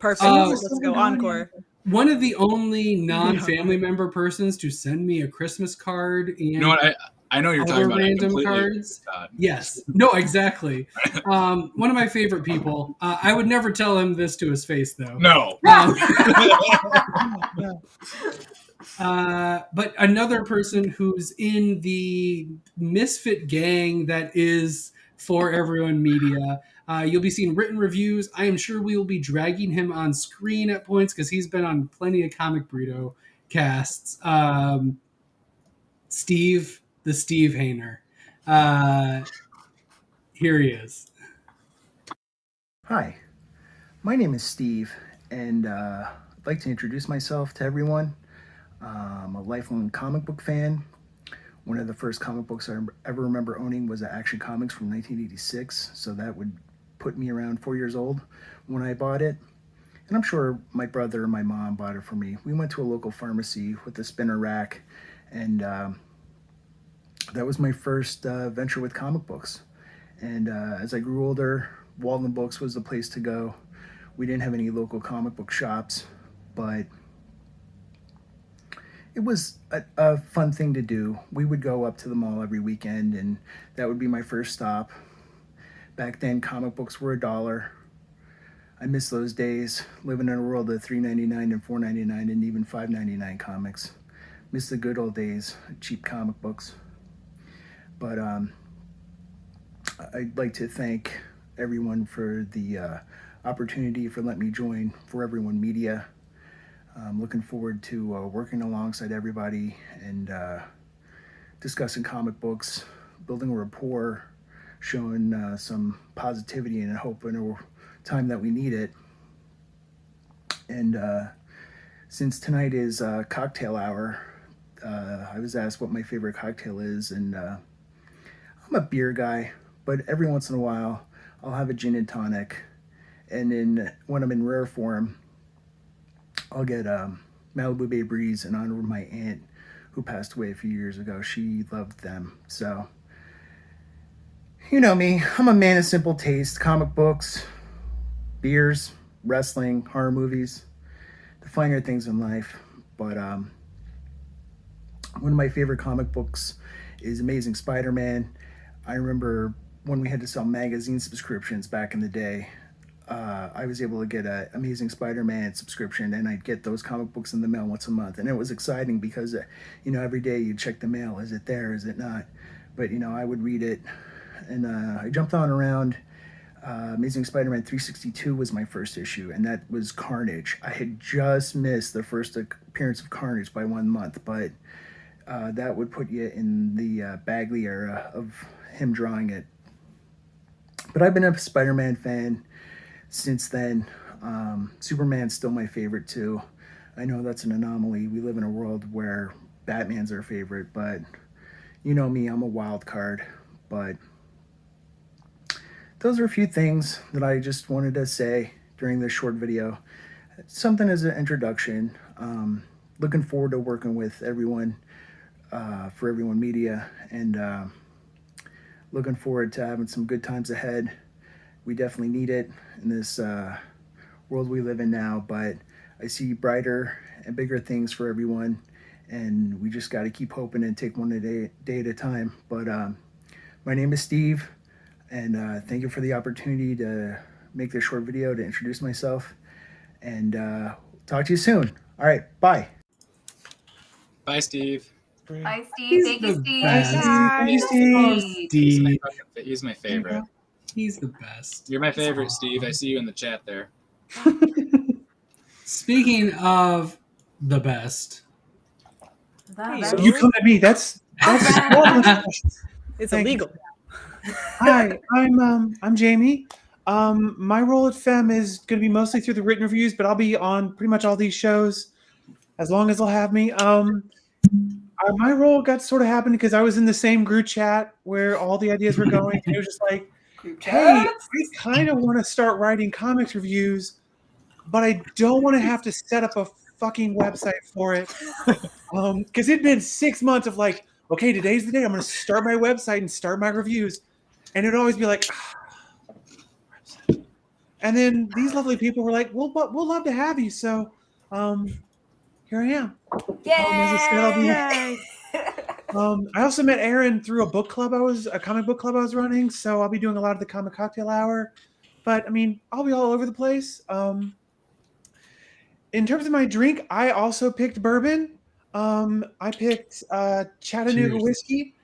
Perfect. Uh, Let's go encore. One of the only non-family member persons to send me a Christmas card and You know what? I know you're talking other about. I random completely agree cards. with Todd. Yes. No, exactly. One of my favorite people. I would never tell him this to his face, though. No. But another person who's in the misfit gang that is For Everyone Media. You'll be seeing written reviews. I am sure we will be dragging him on screen at points because he's been on plenty of Comic Burrito casts. Steve Hayner. Here he is. Hi, my name is Steve, and I'd like to introduce myself to everyone. I'm a lifelong comic book fan. One of the first comic books I ever remember owning was Action Comics from 1986, so that would put me around 4 years old when I bought it. And I'm sure my brother and my mom bought it for me. We went to a local pharmacy with a spinner rack, and that was my first venture with comic books. And as I grew older, Walden Books was the place to go. We didn't have any local comic book shops, but it was a fun thing to do. We would go up to the mall every weekend, and that would be my first stop. Back then, comic books were $1. I miss those days, living in a world of $3.99 and $4.99 and even $5.99 comics. Miss the good old days, cheap comic books. But I'd like to thank everyone for the opportunity for letting me join For Everyone Media. I'm looking forward to working alongside everybody and discussing comic books, building a rapport, showing some positivity and hope in a time that we need it. And since tonight is cocktail hour, I was asked what my favorite cocktail is, and I'm a beer guy, but every once in a while I'll have a gin and tonic, and then when I'm in rare form, I'll get Malibu Bay Breeze in honor of my aunt who passed away a few years ago. She loved them. So, you know me, I'm a man of simple taste. Comic books, beers, wrestling, horror movies, the finer things in life. But one of my favorite comic books is Amazing Spider-Man. I remember when we had to sell magazine subscriptions back in the day, I was able to get an Amazing Spider-Man subscription, and I'd get those comic books in the mail once a month. And it was exciting because, you know, every day you'd check the mail. Is it there? Is it not? But, you know, I would read it. And I jumped on around. Amazing Spider-Man 362 was my first issue, and that was Carnage. I had just missed the first appearance of Carnage by 1 month, but that would put you in the Bagley era of him drawing it. But I've been a Spider-Man fan since then. Superman's still my favorite too. I know that's an anomaly. We live in a world where Batman's our favorite, but you know me, I'm a wild card. But those are a few things that I just wanted to say during this short video. Something as an introduction. Looking forward to working with everyone For Everyone Media, and looking forward to having some good times ahead. We definitely need it in this world we live in now, but I see brighter and bigger things for everyone, and we just got to keep hoping and take one day at a time. But my name is Steve, and thank you for the opportunity to make this short video to introduce myself, and talk to you soon. All right, bye. Bye, Steve. Bye, Steve. He's Thank you, the Steve. best. Hey, Steve. Steve. He's my favorite. He's the best. You're my favorite, Steve. I see you in the chat there. Speaking of the best, So You come to me. That's it's Thank you. illegal. Hi, I'm Jamie. My role at FEM is going to be mostly through the written reviews, but I'll be on pretty much all these shows as long as they'll have me. My role got sort of happened because I was in the same group chat where all the ideas were going. And it was just like, hey, I kind of want to start writing comics reviews, but I don't want to have to set up a fucking website for it. Because it'd been 6 months of like, okay, today's the day I'm going to start my website and start my reviews. And it'd always be like, and then these lovely people were like, well, but we'll love to have you. So here I am. As I said, I'll be- Yay! I also met Aaron through a comic book club I was running. So I'll be doing a lot of the comic cocktail hour. But I mean, I'll be all over the place. In terms of my drink, I also picked bourbon. I picked Chattanooga Cheers. whiskey.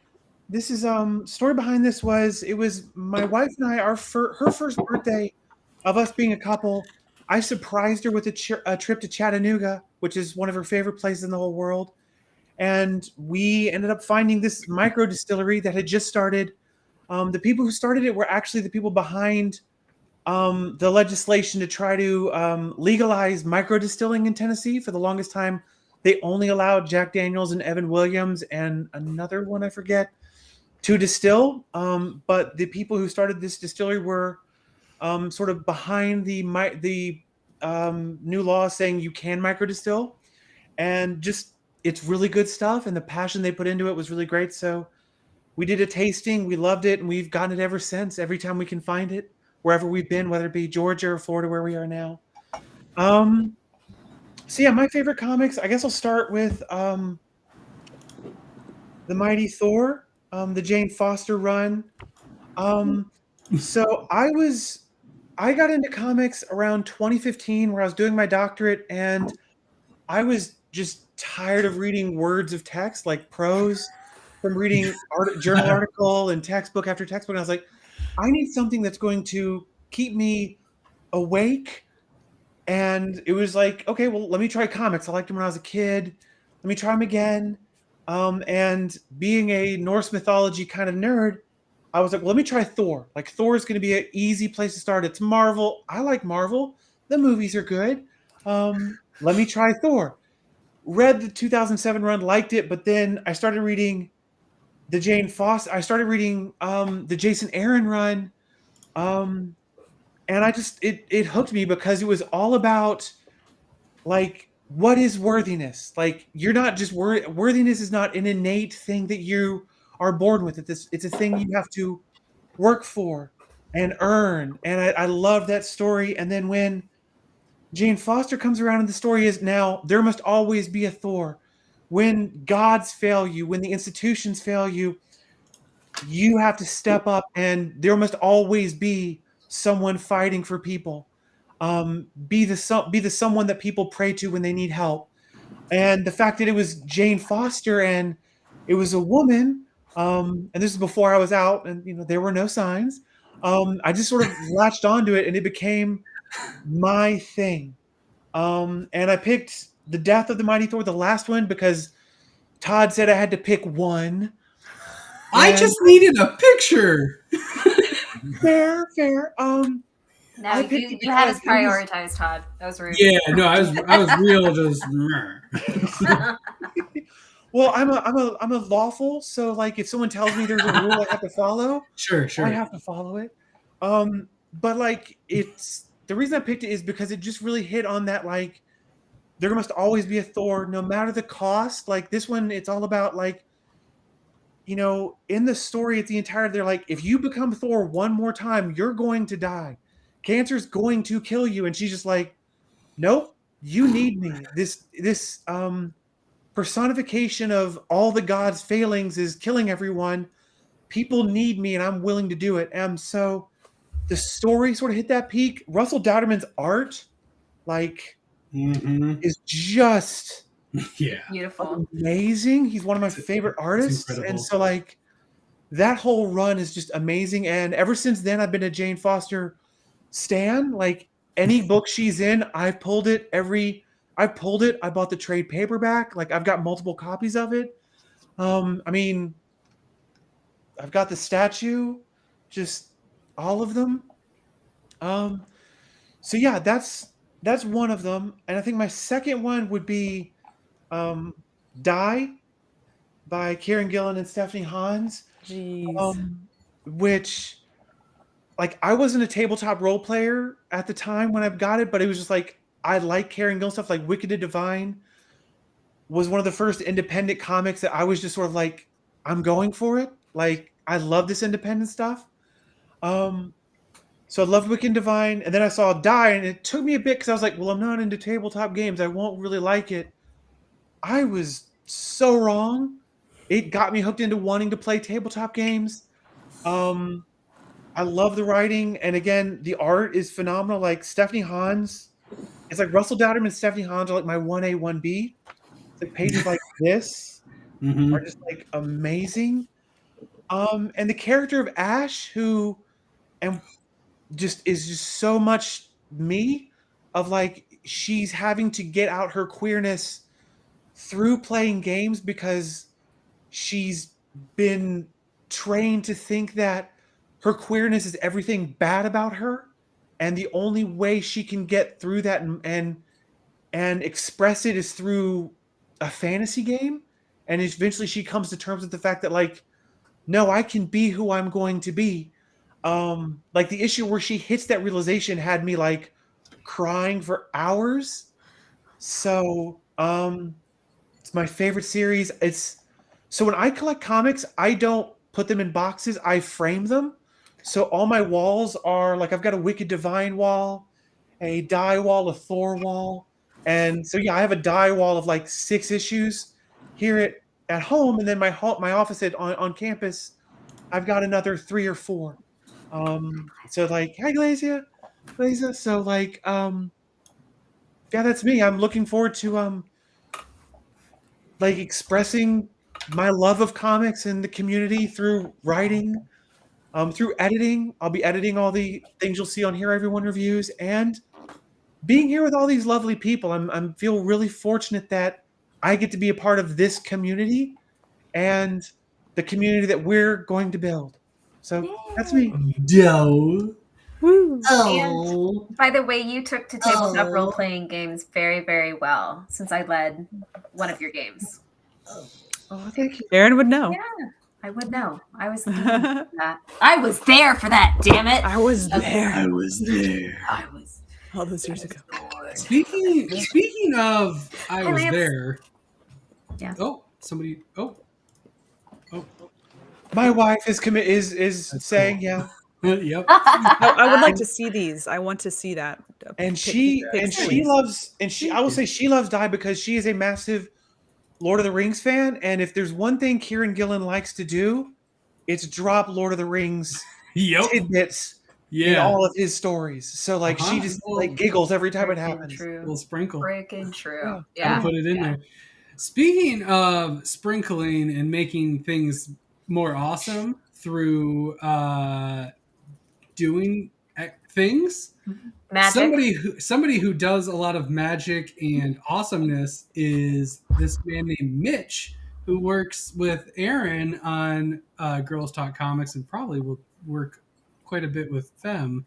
This is story behind this was it was my wife and I her first birthday of us being a couple. I surprised her with a trip to Chattanooga, which is one of her favorite places in the whole world. And we ended up finding this micro distillery that had just started. The people who started it were actually the people behind the legislation to try to legalize micro distilling in Tennessee. For the longest time, they only allowed Jack Daniels and Evan Williams and another one I forget to distill. But the people who started this distillery were sort of behind the new law saying you can micro distill, and just it's really good stuff. And the passion they put into it was really great. So we did a tasting, we loved it, and we've gotten it ever since. Every time we can find it, wherever we've been, whether it be Georgia or Florida, where we are now. So yeah, my favorite comics. I guess I'll start with the Mighty Thor, the Jane Foster run. So I got into comics around 2015, where I was doing my doctorate, and I was just tired of reading words of text, like prose, from reading journal article and textbook after textbook. And I was like, I need something that's going to keep me awake. And it was like, okay, well, let me try comics. I liked them when I was a kid. Let me try them again. And being a Norse mythology kind of nerd, I was like, well, let me try Thor. Like, Thor is going to be an easy place to start. It's Marvel. I like Marvel. The movies are good. Let me try Thor. Read the 2007 run, liked it, but then I started reading the Jane Foster. I started reading the Jason Aaron run, and I just it hooked me because it was all about like what is worthiness. Like you're not just worthiness is not an innate thing that you are born with. It's a thing you have to work for and earn. And I love that story. And then when Jane Foster comes around and the story is now there must always be a Thor. When gods fail you, when the institutions fail you, you have to step up, and there must always be someone fighting for people. Be the someone that people pray to when they need help. And the fact that it was Jane Foster and it was a woman, and this is before I was out, and there were no signs. I just sort of latched onto it, and it became my thing. And I picked The Death of the Mighty Thor, the last one, because Todd said I had to pick one. I just needed a picture. Fair. No, I picked it you had us because it was- prioritized, Todd. That was rude. Yeah, no, I was real just. Well, I'm a lawful, so like if someone tells me there's a rule I have to follow, Sure. I have to follow it. But like it's the reason I picked it is because it just really hit on that like there must always be a Thor, no matter the cost. Like this one, it's all about like in the story, it's the entire they're like, if you become Thor one more time, you're going to die. Cancer's going to kill you. And she's just like, nope, you need me. This personification of all the gods' failings is killing everyone. People need me, and I'm willing to do it. And so the story sort of hit that peak. Russell Dowderman's art, like, is just Yeah. Beautiful. amazing. He's one of my favorite artists, and incredible. so like that whole run is just amazing. And ever since then, I've been a Jane Foster stan. Like any book she's in, I've pulled it. I pulled it. I bought the trade paperback. Like I've got multiple copies of it. I mean, I've got the statue, just all of them. Um, so yeah, that's one of them. And I think my second one would be um, Die by Kieran Gillen and Stephanie Hans. Jeez. Which like I wasn't a tabletop role player at the time when I got it, but it was just like I like Kieran Gillen stuff. Like Wicked and Divine was one of the first independent comics that I was just sort of like, I'm going for it. Like I love this independent stuff. Um, so I loved Wicked and Divine, and then I saw Die, and it took me a bit because I was like, well, I'm not into tabletop games. I won't really like it. I was so wrong. It got me hooked into wanting to play tabletop games. I love the writing, and again, the art is phenomenal. Like Stephanie Hans, it's like Russell Dowderman and Stephanie Hans are like my 1A, 1B. It's like pages like this are just like amazing. And the character of Ash, who and just is just so much me, of like she's having to get out her queerness through playing games because she's been trained to think that her queerness is everything bad about her, and the only way she can get through that and express it is through a fantasy game. And eventually she comes to terms with the fact that like, no, I can be who I'm going to be. Like the issue where she hits that realization had me like crying for hours. So it's my favorite series. It's so when I collect comics, I don't put them in boxes, I frame them. So all my walls are like I've got a Wicked Divine wall, a Die wall, a Thor wall. And so yeah, I have a Die wall of like 6 issues here at home, and then my office on campus, I've got another 3 or 4. So like, hi Glacia. So like yeah, that's me. I'm looking forward to like expressing my love of comics and the community through writing, through editing. I'll be editing all the things you'll see on Here Everyone Reviews, and being here with all these lovely people. I'm feel really fortunate that I get to be a part of this community and the community that we're going to build. So that's me. Doe. Woo. And by the way, you took to tabletop role playing games very, very well, since I led one of your games. Oh, thank you. Aaron would know. Yeah, I would know. I was there for that. I was there for that. Damn it! I was there. I was there. I was. All those years ago. Speaking of, I Hi, was Lance. there. Yeah. Oh, somebody. Oh. My wife is saying, cool. yeah. Yep. I would like to see these. I want to see that. And she loves, and she I will say she loves Die because she is a massive Lord of the Rings fan. And if there's one thing Kieran Gillen likes to do, it's drop Lord of the Rings tidbits in all of his stories. So like she just like giggles every time it happens. True. A little sprinkle. Freaking true. Yeah. Put it in there. Speaking of sprinkling and making things more awesome through doing things, Magic. somebody who does a lot of magic and awesomeness is this man named Mitch, who works with Aaron on Girls Talk Comics and probably will work quite a bit with them.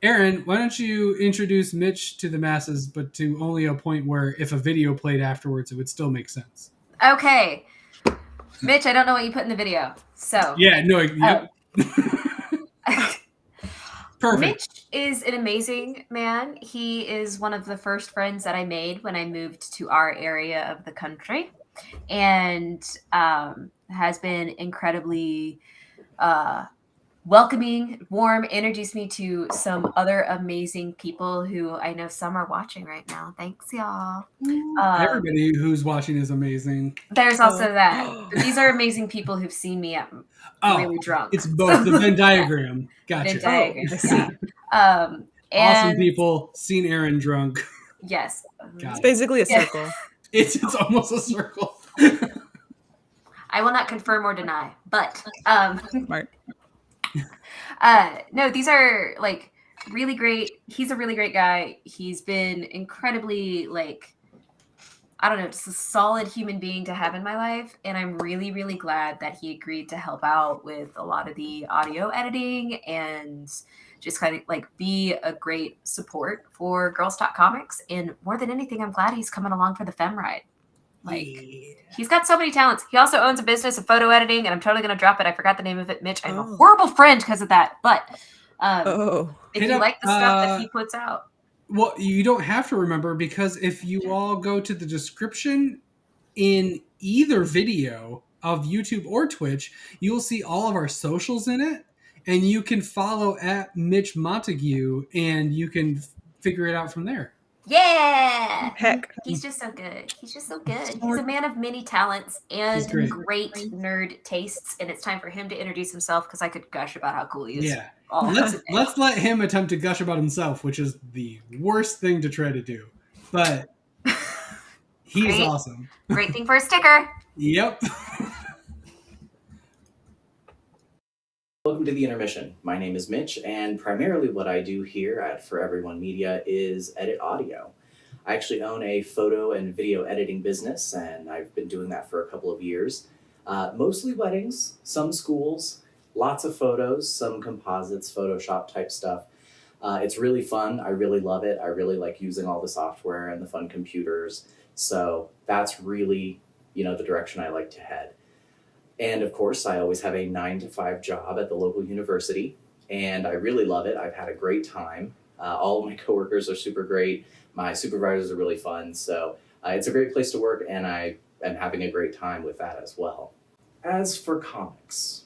Aaron, why don't you introduce Mitch to the masses, but to only a point where if a video played afterwards, it would still make sense. Okay. Mitch, I don't know what you put in the video. So. Yeah, no. Yep. Perfect. Mitch is an amazing man. He is one of the first friends that I made when I moved to our area of the country, and has been incredibly welcoming, warm, introduced me to some other amazing people who I know some are watching right now. Thanks, y'all. Everybody who's watching is amazing. There's also that. But these are amazing people who've seen me at really drunk. It's both the Venn diagram. Gotcha. Venn diagram. Awesome people, seen Aaron drunk. Yes. It's basically a circle. It's almost a circle. I will not confirm or deny, but Smart. no, these are like really great. He's a really great guy. He's been incredibly like, I don't know, just a solid human being to have in my life. And I'm really, really glad that he agreed to help out with a lot of the audio editing and just kind of like be a great support for Girls Talk Comics. And more than anything, I'm glad he's coming along for the Fem Ride. Like, he's got so many talents. He also owns a business of photo editing, and I'm totally going to drop it. I forgot the name of it, Mitch. I'm a horrible friend because of that. But if you like the stuff that he puts out. Well, you don't have to remember, because if you all go to the description in either video of YouTube or Twitch, you'll see all of our socials in it, and you can follow at Mitch Montague, and you can figure it out from there. Yeah. Heck. He's just so good. He's just so good. He's a man of many talents and great nerd tastes, and it's time for him to introduce himself because I could gush about how cool he is. Yeah. Let's let him attempt to gush about himself, which is the worst thing to try to do. But he's awesome. Great thing for a sticker. Yep. Welcome to the intermission. My name is Mitch, and primarily what I do here at For Everyone Media is edit audio. I actually own a photo and video editing business, and I've been doing that for a couple of years. Mostly weddings, some schools, lots of photos, some composites, Photoshop type stuff. It's really fun. I really love it. I really like using all the software and the fun computers. So that's really, the direction I like to head. And of course, I always have a 9-to-5 job at the local university, and I really love it. I've had a great time. All of my coworkers are super great. My supervisors are really fun. So it's a great place to work, and I am having a great time with that as well. As for comics,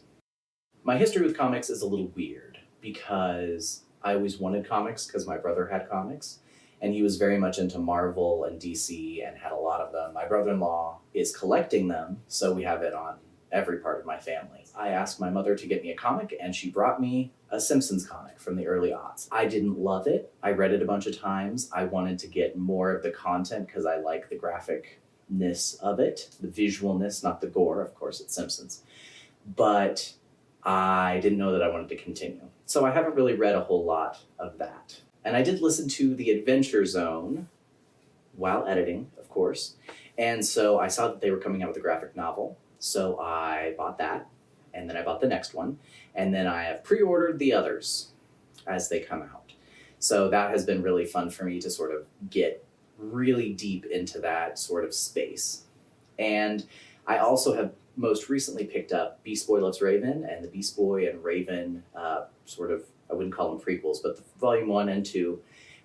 my history with comics is a little weird because I always wanted comics because my brother had comics, and he was very much into Marvel and DC and had a lot of them. My brother-in-law is collecting them, so we have it on every part of my family. I asked my mother to get me a comic, and she brought me a Simpsons comic from the early aughts. I didn't love it. I read it a bunch of times. I wanted to get more of the content because I like the graphicness of it, the visualness, not the gore. Of course, it's Simpsons. But I didn't know that I wanted to continue. So I haven't really read a whole lot of that. And I did listen to The Adventure Zone while editing, of course. And so I saw that they were coming out with a graphic novel. So I bought that, and then I bought the next one, and then I have pre-ordered the others as they come out. So that has been really fun for me to sort of get really deep into that sort of space. And I also have most recently picked up Beast Boy Loves Raven and the Beast Boy and Raven sort of, I wouldn't call them prequels, but the volume 1 and 2,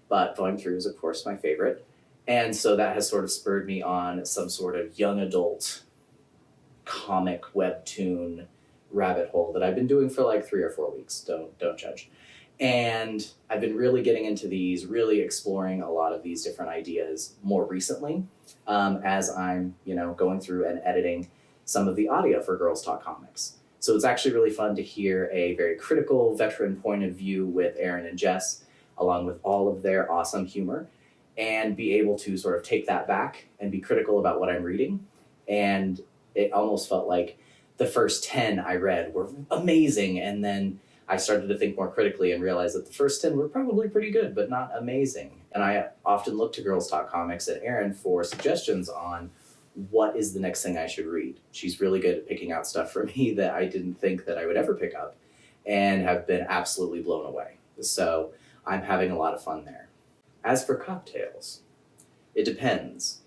but volume 3 was of course my favorite. And so that has sort of spurred me on some sort of young adult comic webtoon rabbit hole that I've been doing for like 3 or 4 weeks. Don't judge. And I've been really getting into these, really exploring a lot of these different ideas more recently, as I'm, going through and editing some of the audio for Girls Talk Comics. So it's actually really fun to hear a very critical veteran point of view with Aaron and Jess, along with all of their awesome humor, and be able to sort of take that back and be critical about what I'm reading. And it almost felt like the first 10 I read were amazing, and then I started to think more critically and realized that the first 10 were probably pretty good, but not amazing. And I often look to Girls Talk Comics and Erin for suggestions on what is the next thing I should read. She's really good at picking out stuff for me that I didn't think that I would ever pick up, and have been absolutely blown away. So I'm having a lot of fun there. As for cocktails, it depends.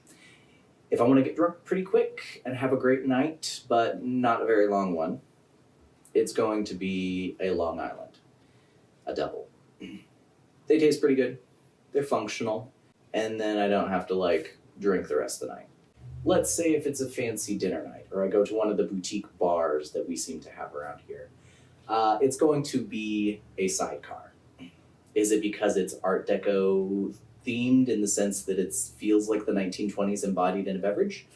If I want to get drunk pretty quick and have a great night, but not a very long one, it's going to be a Long Island, a double. They taste pretty good, they're functional, and then I don't have to drink the rest of the night. Let's say if it's a fancy dinner night, or I go to one of the boutique bars that we seem to have around here, it's going to be a sidecar. Is it because it's Art Deco themed in the sense that it feels like the 1920s embodied in a beverage?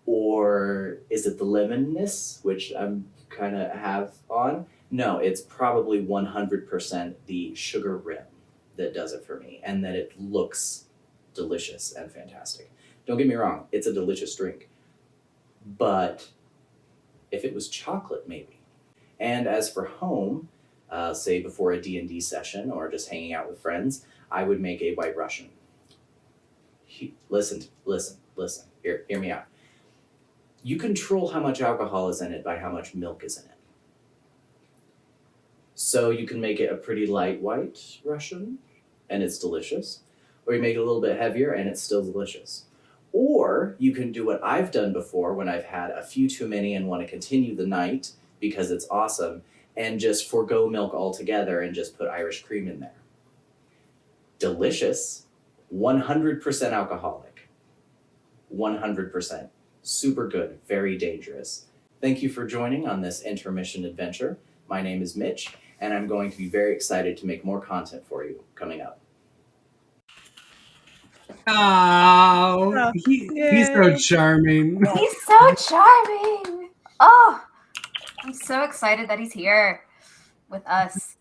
Or is it the lemonness, which I'm kind of have on? No, it's probably 100% the sugar rim that does it for me, and that it looks delicious and fantastic. Don't get me wrong, it's a delicious drink. But if it was chocolate, maybe. And as for home, say before a D&D session or just hanging out with friends, I would make a White Russian. Listen. Hear me out. You control how much alcohol is in it by how much milk is in it. So you can make it a pretty light White Russian, and it's delicious. Or you make it a little bit heavier, and it's still delicious. Or you can do what I've done before when I've had a few too many and want to continue the night because it's awesome, and just forgo milk altogether and just put Irish cream in there. Delicious, 100% alcoholic. 100%. Super good, very dangerous. Thank you for joining on this intermission adventure. My name is Mitch, and I'm going to be very excited to make more content for you coming up. Oh, he's so charming. He's so charming. Oh, I'm so excited that he's here with us.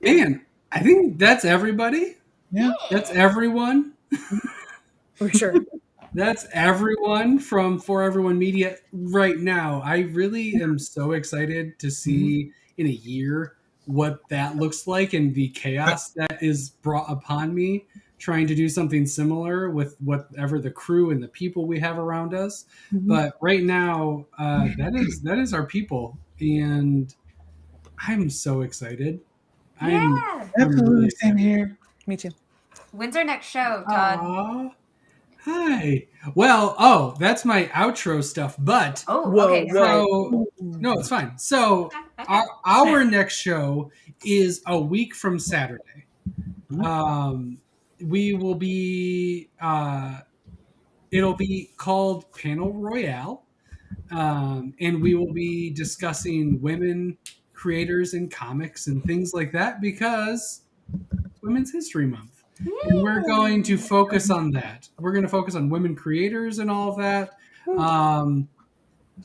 Man, I think that's everybody. Yeah. That's everyone. For sure. That's everyone from For Everyone Media right now. I really am so excited to see in a year what that looks like and the chaos that is brought upon me trying to do something similar with whatever the crew and the people we have around us. But right now, that is our people, and I'm so excited. Yeah. Absolutely, same here. Me too. When's our next show, Todd? Aw. Hi. Well, that's my outro stuff, but Oh, Whoa, okay. so no, it's fine. So our next show is a week from Saturday. We will be it'll be called Panel Royale, and we will be discussing women creators in comics and things like that because it's Women's History Month. And we're going to focus on that. We're going to focus on women creators and all of that.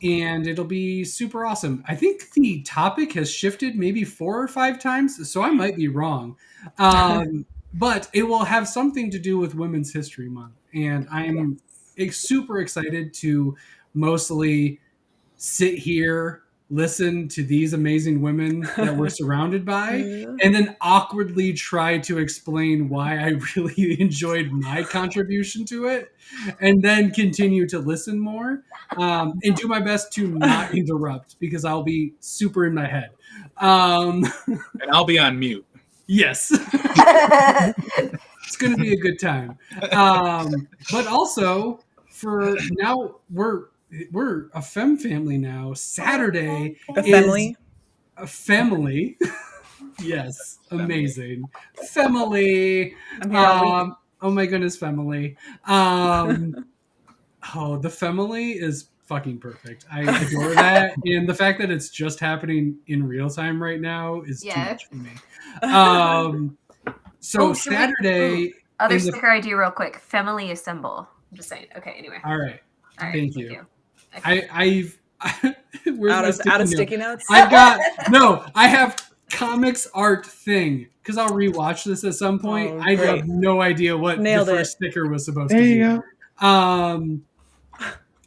And it'll be super awesome. I think the topic has shifted maybe 4 or 5 times, so I might be wrong. But it will have something to do with Women's History Month. And I'm super excited to mostly sit here, listen to these amazing women that we're surrounded by, and then awkwardly try to explain why I really enjoyed my contribution to it, and then continue to listen more, and do my best to not interrupt because I'll be super in my head. And I'll be on mute. Yes. It's going to be a good time. But also, for now, we're a femme family now. Saturday A family. is a family. Yes, amazing. Family. I'm here all week. Oh my goodness, family. The family is fucking perfect. I adore that. And the fact that it's just happening in real time right now is too much for me. So Saturday. Other in the- sticker idea, real quick. Family assemble. I'm just saying. Okay. Anyway. All right. Thank you. Okay. I've where's my out of note? sticky notes. I have comics art thing because I'll rewatch this at some point. Oh, I great. have no idea what Nailed the it. first sticker was supposed There to you be. go.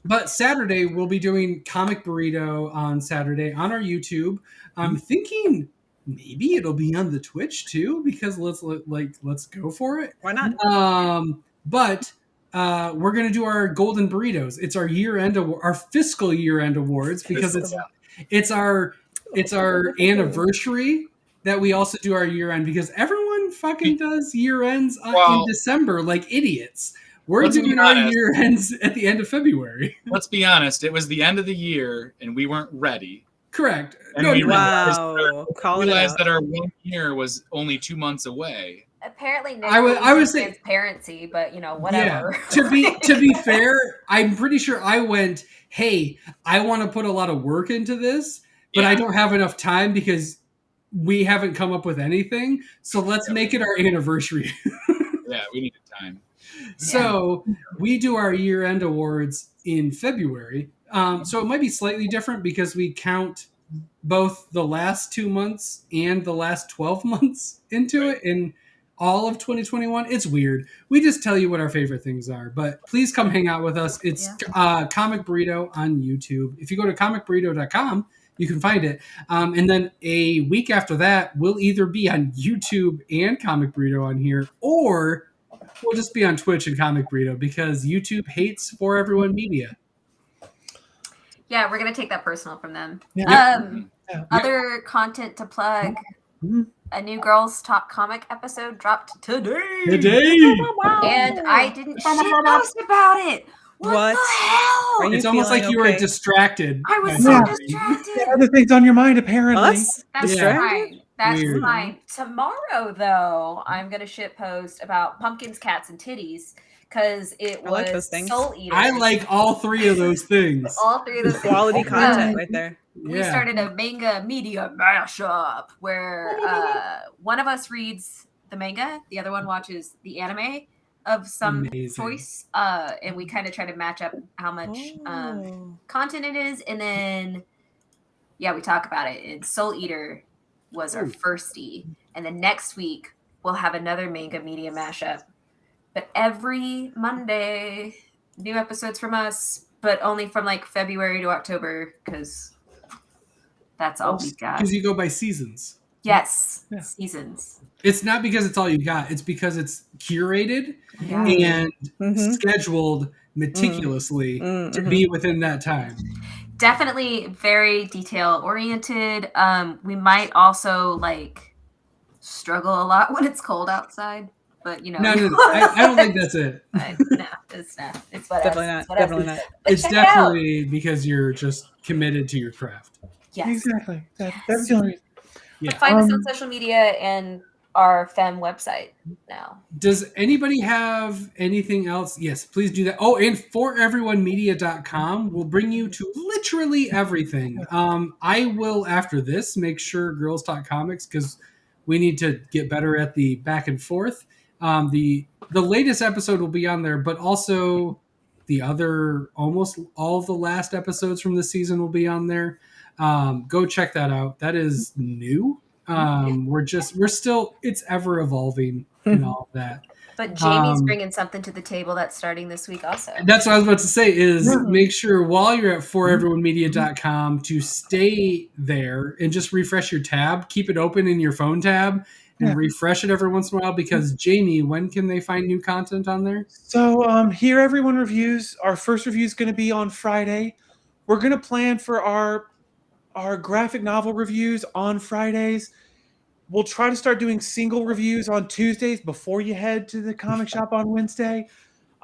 But Saturday we'll be doing Comic Burrito on Saturday on our YouTube. I'm thinking maybe it'll be on the Twitch too because let's go for it. Why not? But we're gonna do our golden burritos. It's our year-end our fiscal year-end awards because it's our anniversary that we also do our year-end because everyone fucking does year-ends in December like idiots. We're doing our year-ends at the end of February. Let's be honest. It was the end of the year, and we weren't ready. Correct. And we realized, Calling it out. that our 1 year was only 2 months away. Apparently, I would say transparency, but whatever. Yeah. To be fair, I'm pretty sure I went, hey, I want to put a lot of work into this, but I don't have enough time because we haven't come up with anything. So let's make it our anniversary. Yeah, we needed time. So we do our year-end awards in February. So it might be slightly different because we count both the last 2 months and the last 12 months into it. And all of 2021. It's weird. We just tell you what our favorite things are, but please come hang out with us. It's Comic Burrito on YouTube. If you go to comicburrito.com, you can find it. And then a week after that, we'll either be on YouTube and Comic Burrito on here, or we'll just be on Twitch and Comic Burrito because YouTube hates For Everyone Media. Yeah, we're gonna take that personal from them. Yeah. Other content to plug. A new Girls Talk comic episode dropped today. And I didn't post about it. What the hell? It's almost like you were distracted. I was so distracted. There are other things on your mind, apparently. Us? That's fine. That's Weird. fine. Tomorrow, though, I'm gonna shit post about pumpkins, cats, and titties because it I like those was things. Soul Eater. I like all three of those things. all three of those things. Quality content right there. We started a manga media mashup where one of us reads the manga, the other one watches the anime of some choice, and we kind of try to match up how much content it is, and then we talk about it. And Soul Eater was our firstie, and then next week we'll have another manga media mashup. But every Monday, new episodes from us, but only from like February to October because that's all we've got. Because you go by seasons. Yes, seasons. It's not because it's all you got. It's because it's curated and scheduled meticulously to be within that time. Definitely very detail oriented. We might also like struggle a lot when it's cold outside. But you know, no, I don't think that's it. No, it's not. It's whatever. Definitely not. It's definitely because you're just committed to your craft. Yes, exactly. That's the only reason. Yeah. Find us on social media and our fem website now. Does anybody have anything else? Yes, please do that. Oh, and foreveryonemedia.com will bring you to literally everything. I will, after this, make sure Girls Talk Comics, because we need to get better at the back and forth. The latest episode will be on there, but also the other, almost all of the last episodes from the season will be on there. Go check that out. That is new. We're still, it's ever evolving and all of that. But Jamie's bringing something to the table that's starting this week also. That's what I was about to say is make sure while you're at foreveryonemedia.com to stay there and just refresh your tab. Keep it open in your phone tab and refresh it every once in a while because Jamie, when can they find new content on there? So Here Everyone Reviews, our first review is going to be on Friday. We're going to plan for our graphic novel reviews on Fridays. We'll try to start doing single reviews on Tuesdays before you head to the comic shop on Wednesday.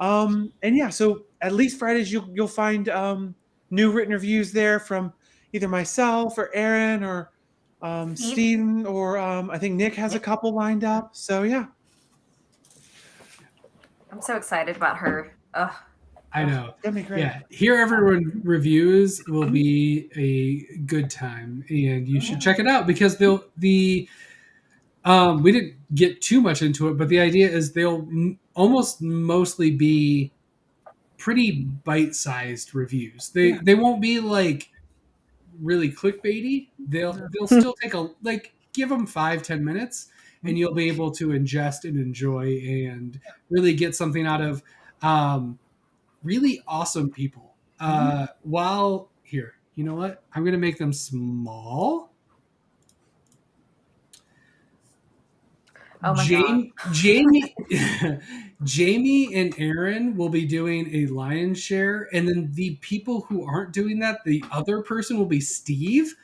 So at least Fridays you'll find new written reviews there from either myself or Aaron or Steven or I think Nick has a couple lined up. So yeah. I'm so excited about her. I know. That'd be great. Yeah, Here Everyone Reviews will be a good time, and you should check it out because we didn't get too much into it, but the idea is they'll almost mostly be pretty bite-sized reviews. They won't be like really clickbaity. They'll still take give them 5-10 minutes, and you'll be able to ingest and enjoy and really get something out of really awesome people. While here, you know what? I'm going to make them small. Oh my God. Jamie and Aaron will be doing a lion's share. And then the people who aren't doing that, the other person will be Steve.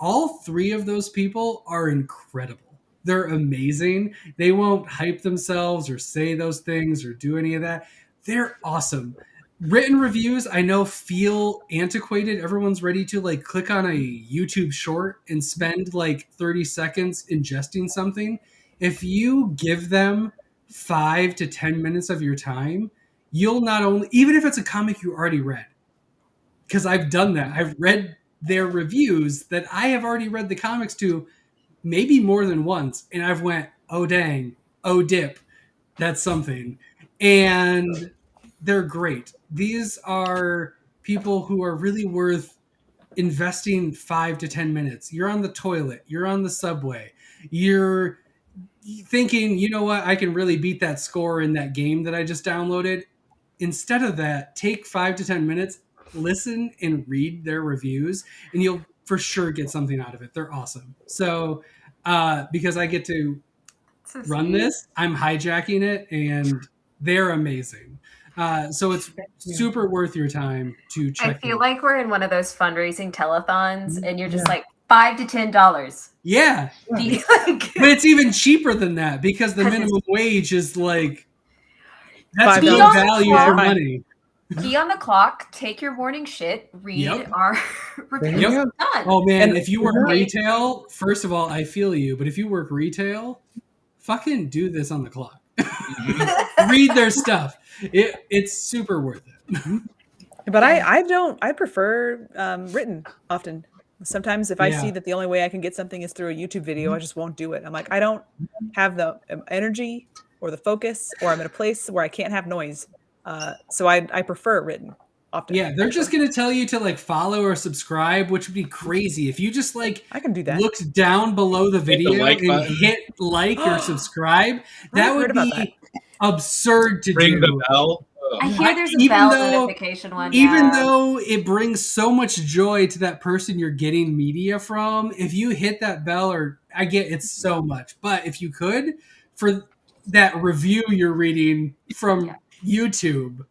All three of those people are incredible. They're amazing. They won't hype themselves or say those things or do any of that. They're awesome. Written reviews, I know, feel antiquated. Everyone's ready to click on a YouTube short and spend 30 seconds ingesting something. If you give them 5 to 10 minutes of your time, you'll not only, even if it's a comic you already read, because I've done that. I've read their reviews that I have already read the comics to maybe more than once. And I've went, oh, dang, oh, dip, that's something. And they're great. These are people who are really worth investing 5 to 10 minutes. You're on the toilet. You're on the subway. You're thinking, you know what, I can really beat that score in that game that I just downloaded. Instead of that, take 5 to 10 minutes, listen and read their reviews, and you'll for sure get something out of it. They're awesome. So, because I get to run this, I'm hijacking it, and they're amazing. So it's super worth your time to check. I feel like we're in one of those fundraising telethons, and you're just like $5 to $10. Yeah, but it's even cheaper than that because the minimum wage is like that's good value for money. Be on the clock, take your morning shit, read our reviews. Done. Oh man, if you work retail, first of all, I feel you. But if you work retail, fucking do this on the clock. Read their stuff. It's super worth it. But I prefer written often. Sometimes if I see that the only way I can get something is through a YouTube video, I just won't do it. I'm like, I don't have the energy or the focus, or I'm in a place where I can't have noise. So I prefer it written often. Yeah, they're just going to tell you to like follow or subscribe, which would be crazy. If you just like I can do that. Looked down below the video and hit like or subscribe, that would be absurd to do. Ring the bell. I hear there's a bell notification one. Even though it brings so much joy to that person you're getting media from, if you hit that bell, or I get it's so much, but if you could, for that review you're reading from YouTube,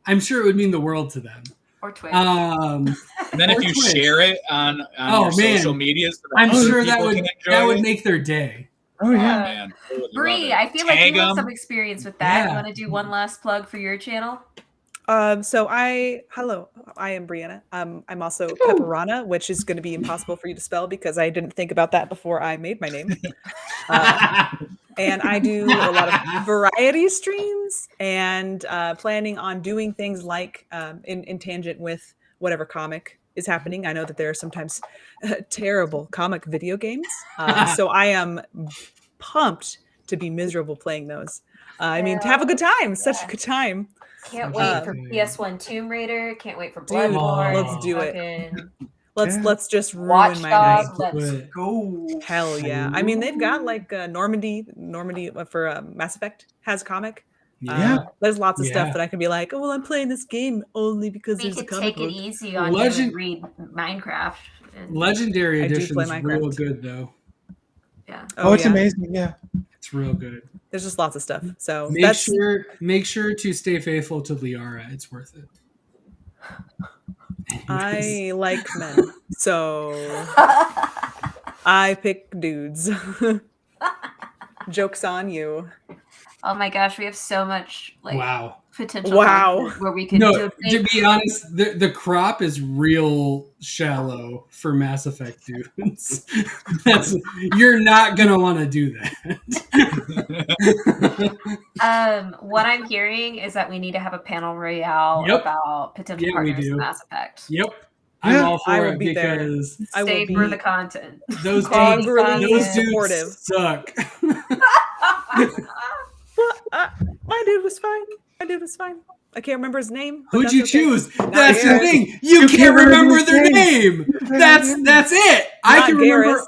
I'm sure it would mean the world to them. Or Twitch. And then if you share it on your social medias, I'm sure that would make their day. Oh yeah, man. Bree, I feel like you have some experience with that. You want to do one last plug for your channel? So I am Brianna. I'm also Pepperana, which is going to be impossible for you to spell because I didn't think about that before I made my name. And I do a lot of variety streams and planning on doing things like in tangent with whatever comic is happening. I know that there are sometimes terrible comic video games. So I am pumped to be miserable playing those. I mean, to have a good time. Such a good time. Can't wait for PS1 Tomb Raider. Can't wait for Bloodborne. Let's do it. Let's just ruin Watch my Dogs, night. let's go. Hell yeah. I mean, they've got like Normandy for Mass Effect has a comic. There's lots of stuff that I can be like, oh, well, I'm playing this game only because there's a comic book. Take it easy on you and read Minecraft. Legendary Edition is real good, though. Yeah. Oh, it's amazing. Yeah. It's real good. There's just lots of stuff. So make sure to stay faithful to Liara. It's worth it. I like men, so I pick dudes. Joke's on you. Oh my gosh, we have so much potential. Wow. Where we can to be honest, the crop is real shallow for Mass Effect dudes. You're not gonna want to do that. What I'm hearing is that we need to have a panel royale about potential partners in Mass Effect. Yep. I'm all for it because stay for the content. Those dudes suck. My dude was fine. I can't remember his name. Who'd you choose? That's the thing. You can't remember their name. That's it. I can remember.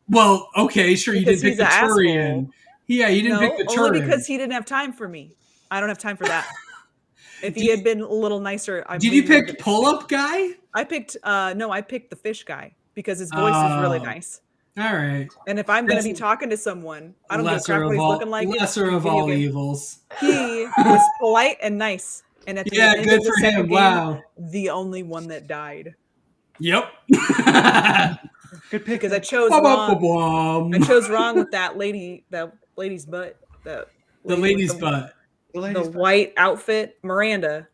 Well, okay, sure. You didn't pick the Turian. Yeah, you didn't pick the Turian. Only because he didn't have time for me. I don't have time for that. If he had been a little nicer, did you pick pull-up guy? I picked I picked the fish guy because his voice is really nice. All right. And if I'm going to be talking to someone, I don't give a crap what he's looking like. Lesser of all evils. He was polite and nice. And at the end good of the for him. Game, wow. The only one that died. Yep. Good pick. Because I chose wrong. I chose wrong with that lady's butt. The lady's butt. The white outfit, Miranda.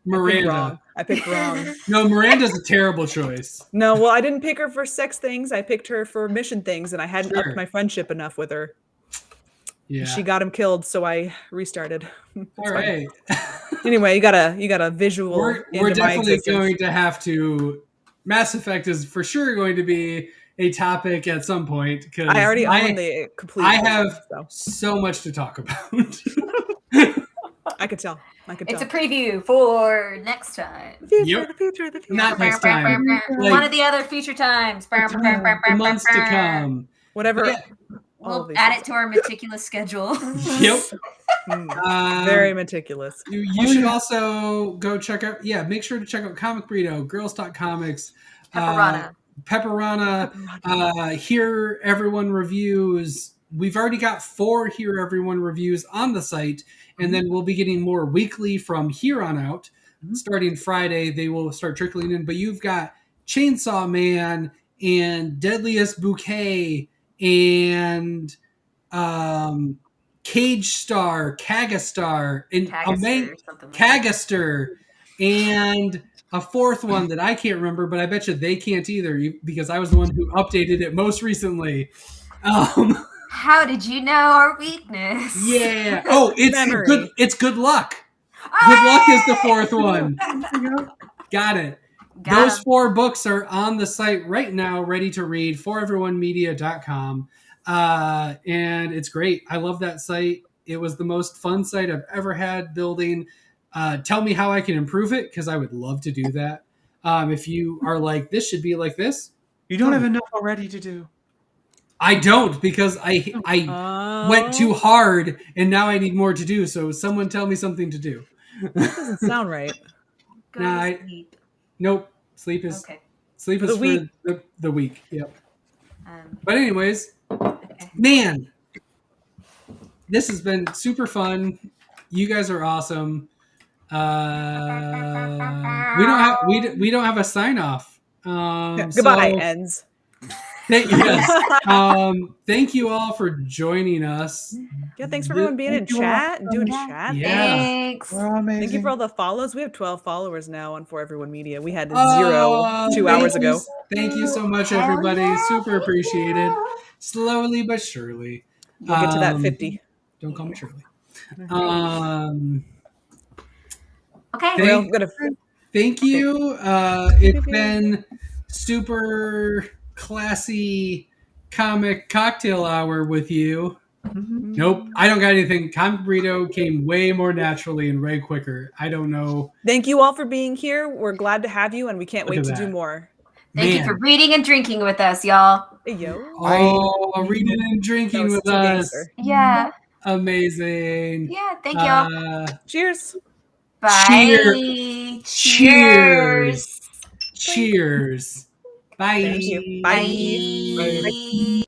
I picked wrong. No, Miranda's a terrible choice. No, well, I didn't pick her for sex things. I picked her for mission things, and I hadn't upped my friendship enough with her. Yeah, she got him killed, so I restarted. All right. Anyway, you got a visual. We're definitely going to have to. Mass Effect is for sure going to be a topic at some point because I already own the complete. I have so much to talk about. I could tell. It's a preview for next time. The future. Not next time. One of the other future times. The months to come. Whatever. All of We'll these add things it to our meticulous schedule. Yep. very meticulous. You should also go check out. Yeah, make sure to check out Comic Burrito, Girls Talk Comics, Pepperana. Pepperana. Hear Everyone reviews. We've already got 4 Hear Everyone reviews on the site, and then we'll be getting more weekly from here on out. Starting Friday, they will start trickling in. But you've got Chainsaw Man and Deadliest Bouquet and Cage Star, Kagastar, and Cagaster or something like that. Cagaster, and a 4th one that I can't remember, but I bet you they can't either because I was the one who updated it most recently. How did you know our weakness? Yeah. Oh, it's Memory. good. It's Good Luck. Good Luck is the 4th one. Got it. Those 4 books are on the site right now, ready to read, foreveryOnemedia.com. And it's great. I love that site. It was the most fun site I've ever had building. Tell me how I can improve it, because I would love to do that. If you are like, this should be like this. You don't have enough already to do. I don't, because I went too hard and now I need more to do. So someone tell me something to do. That doesn't sound right. Go Nah, to sleep. Nope. Sleep is Okay. sleep is The week. for the week. Yep. Um, But anyways, okay. man, this has been super fun. You guys are awesome. We don't have a sign off. Goodbye, so ends. Thank you all for joining us. Yeah, thanks for everyone being in chat and doing chat. Yeah. Thanks. We're all amazing. Thank you for all the follows. We have 12 followers now on For Everyone Media. We had 0 Oh, 2 thank hours you- ago. Thank you so much, everybody. Super appreciated. Slowly but surely. We'll get to that 50. Don't call me Shirley. Okay. We're all gonna Thank you. It's been super classy comic cocktail hour with you. Nope, I don't got anything. Comic Burrito came way more naturally and way quicker. I don't know. Thank you all for being here. We're glad to have you, and we can't Look wait at to do that. more. Thank you Man. for reading and drinking with us, y'all. Hey, yo. Oh, reading and That drinking was with too us. gangster. Yeah. Amazing. Yeah. Thank y'all. Cheers. Bye. Cheers. Cheers. Bye. Thank you. Bye. Bye.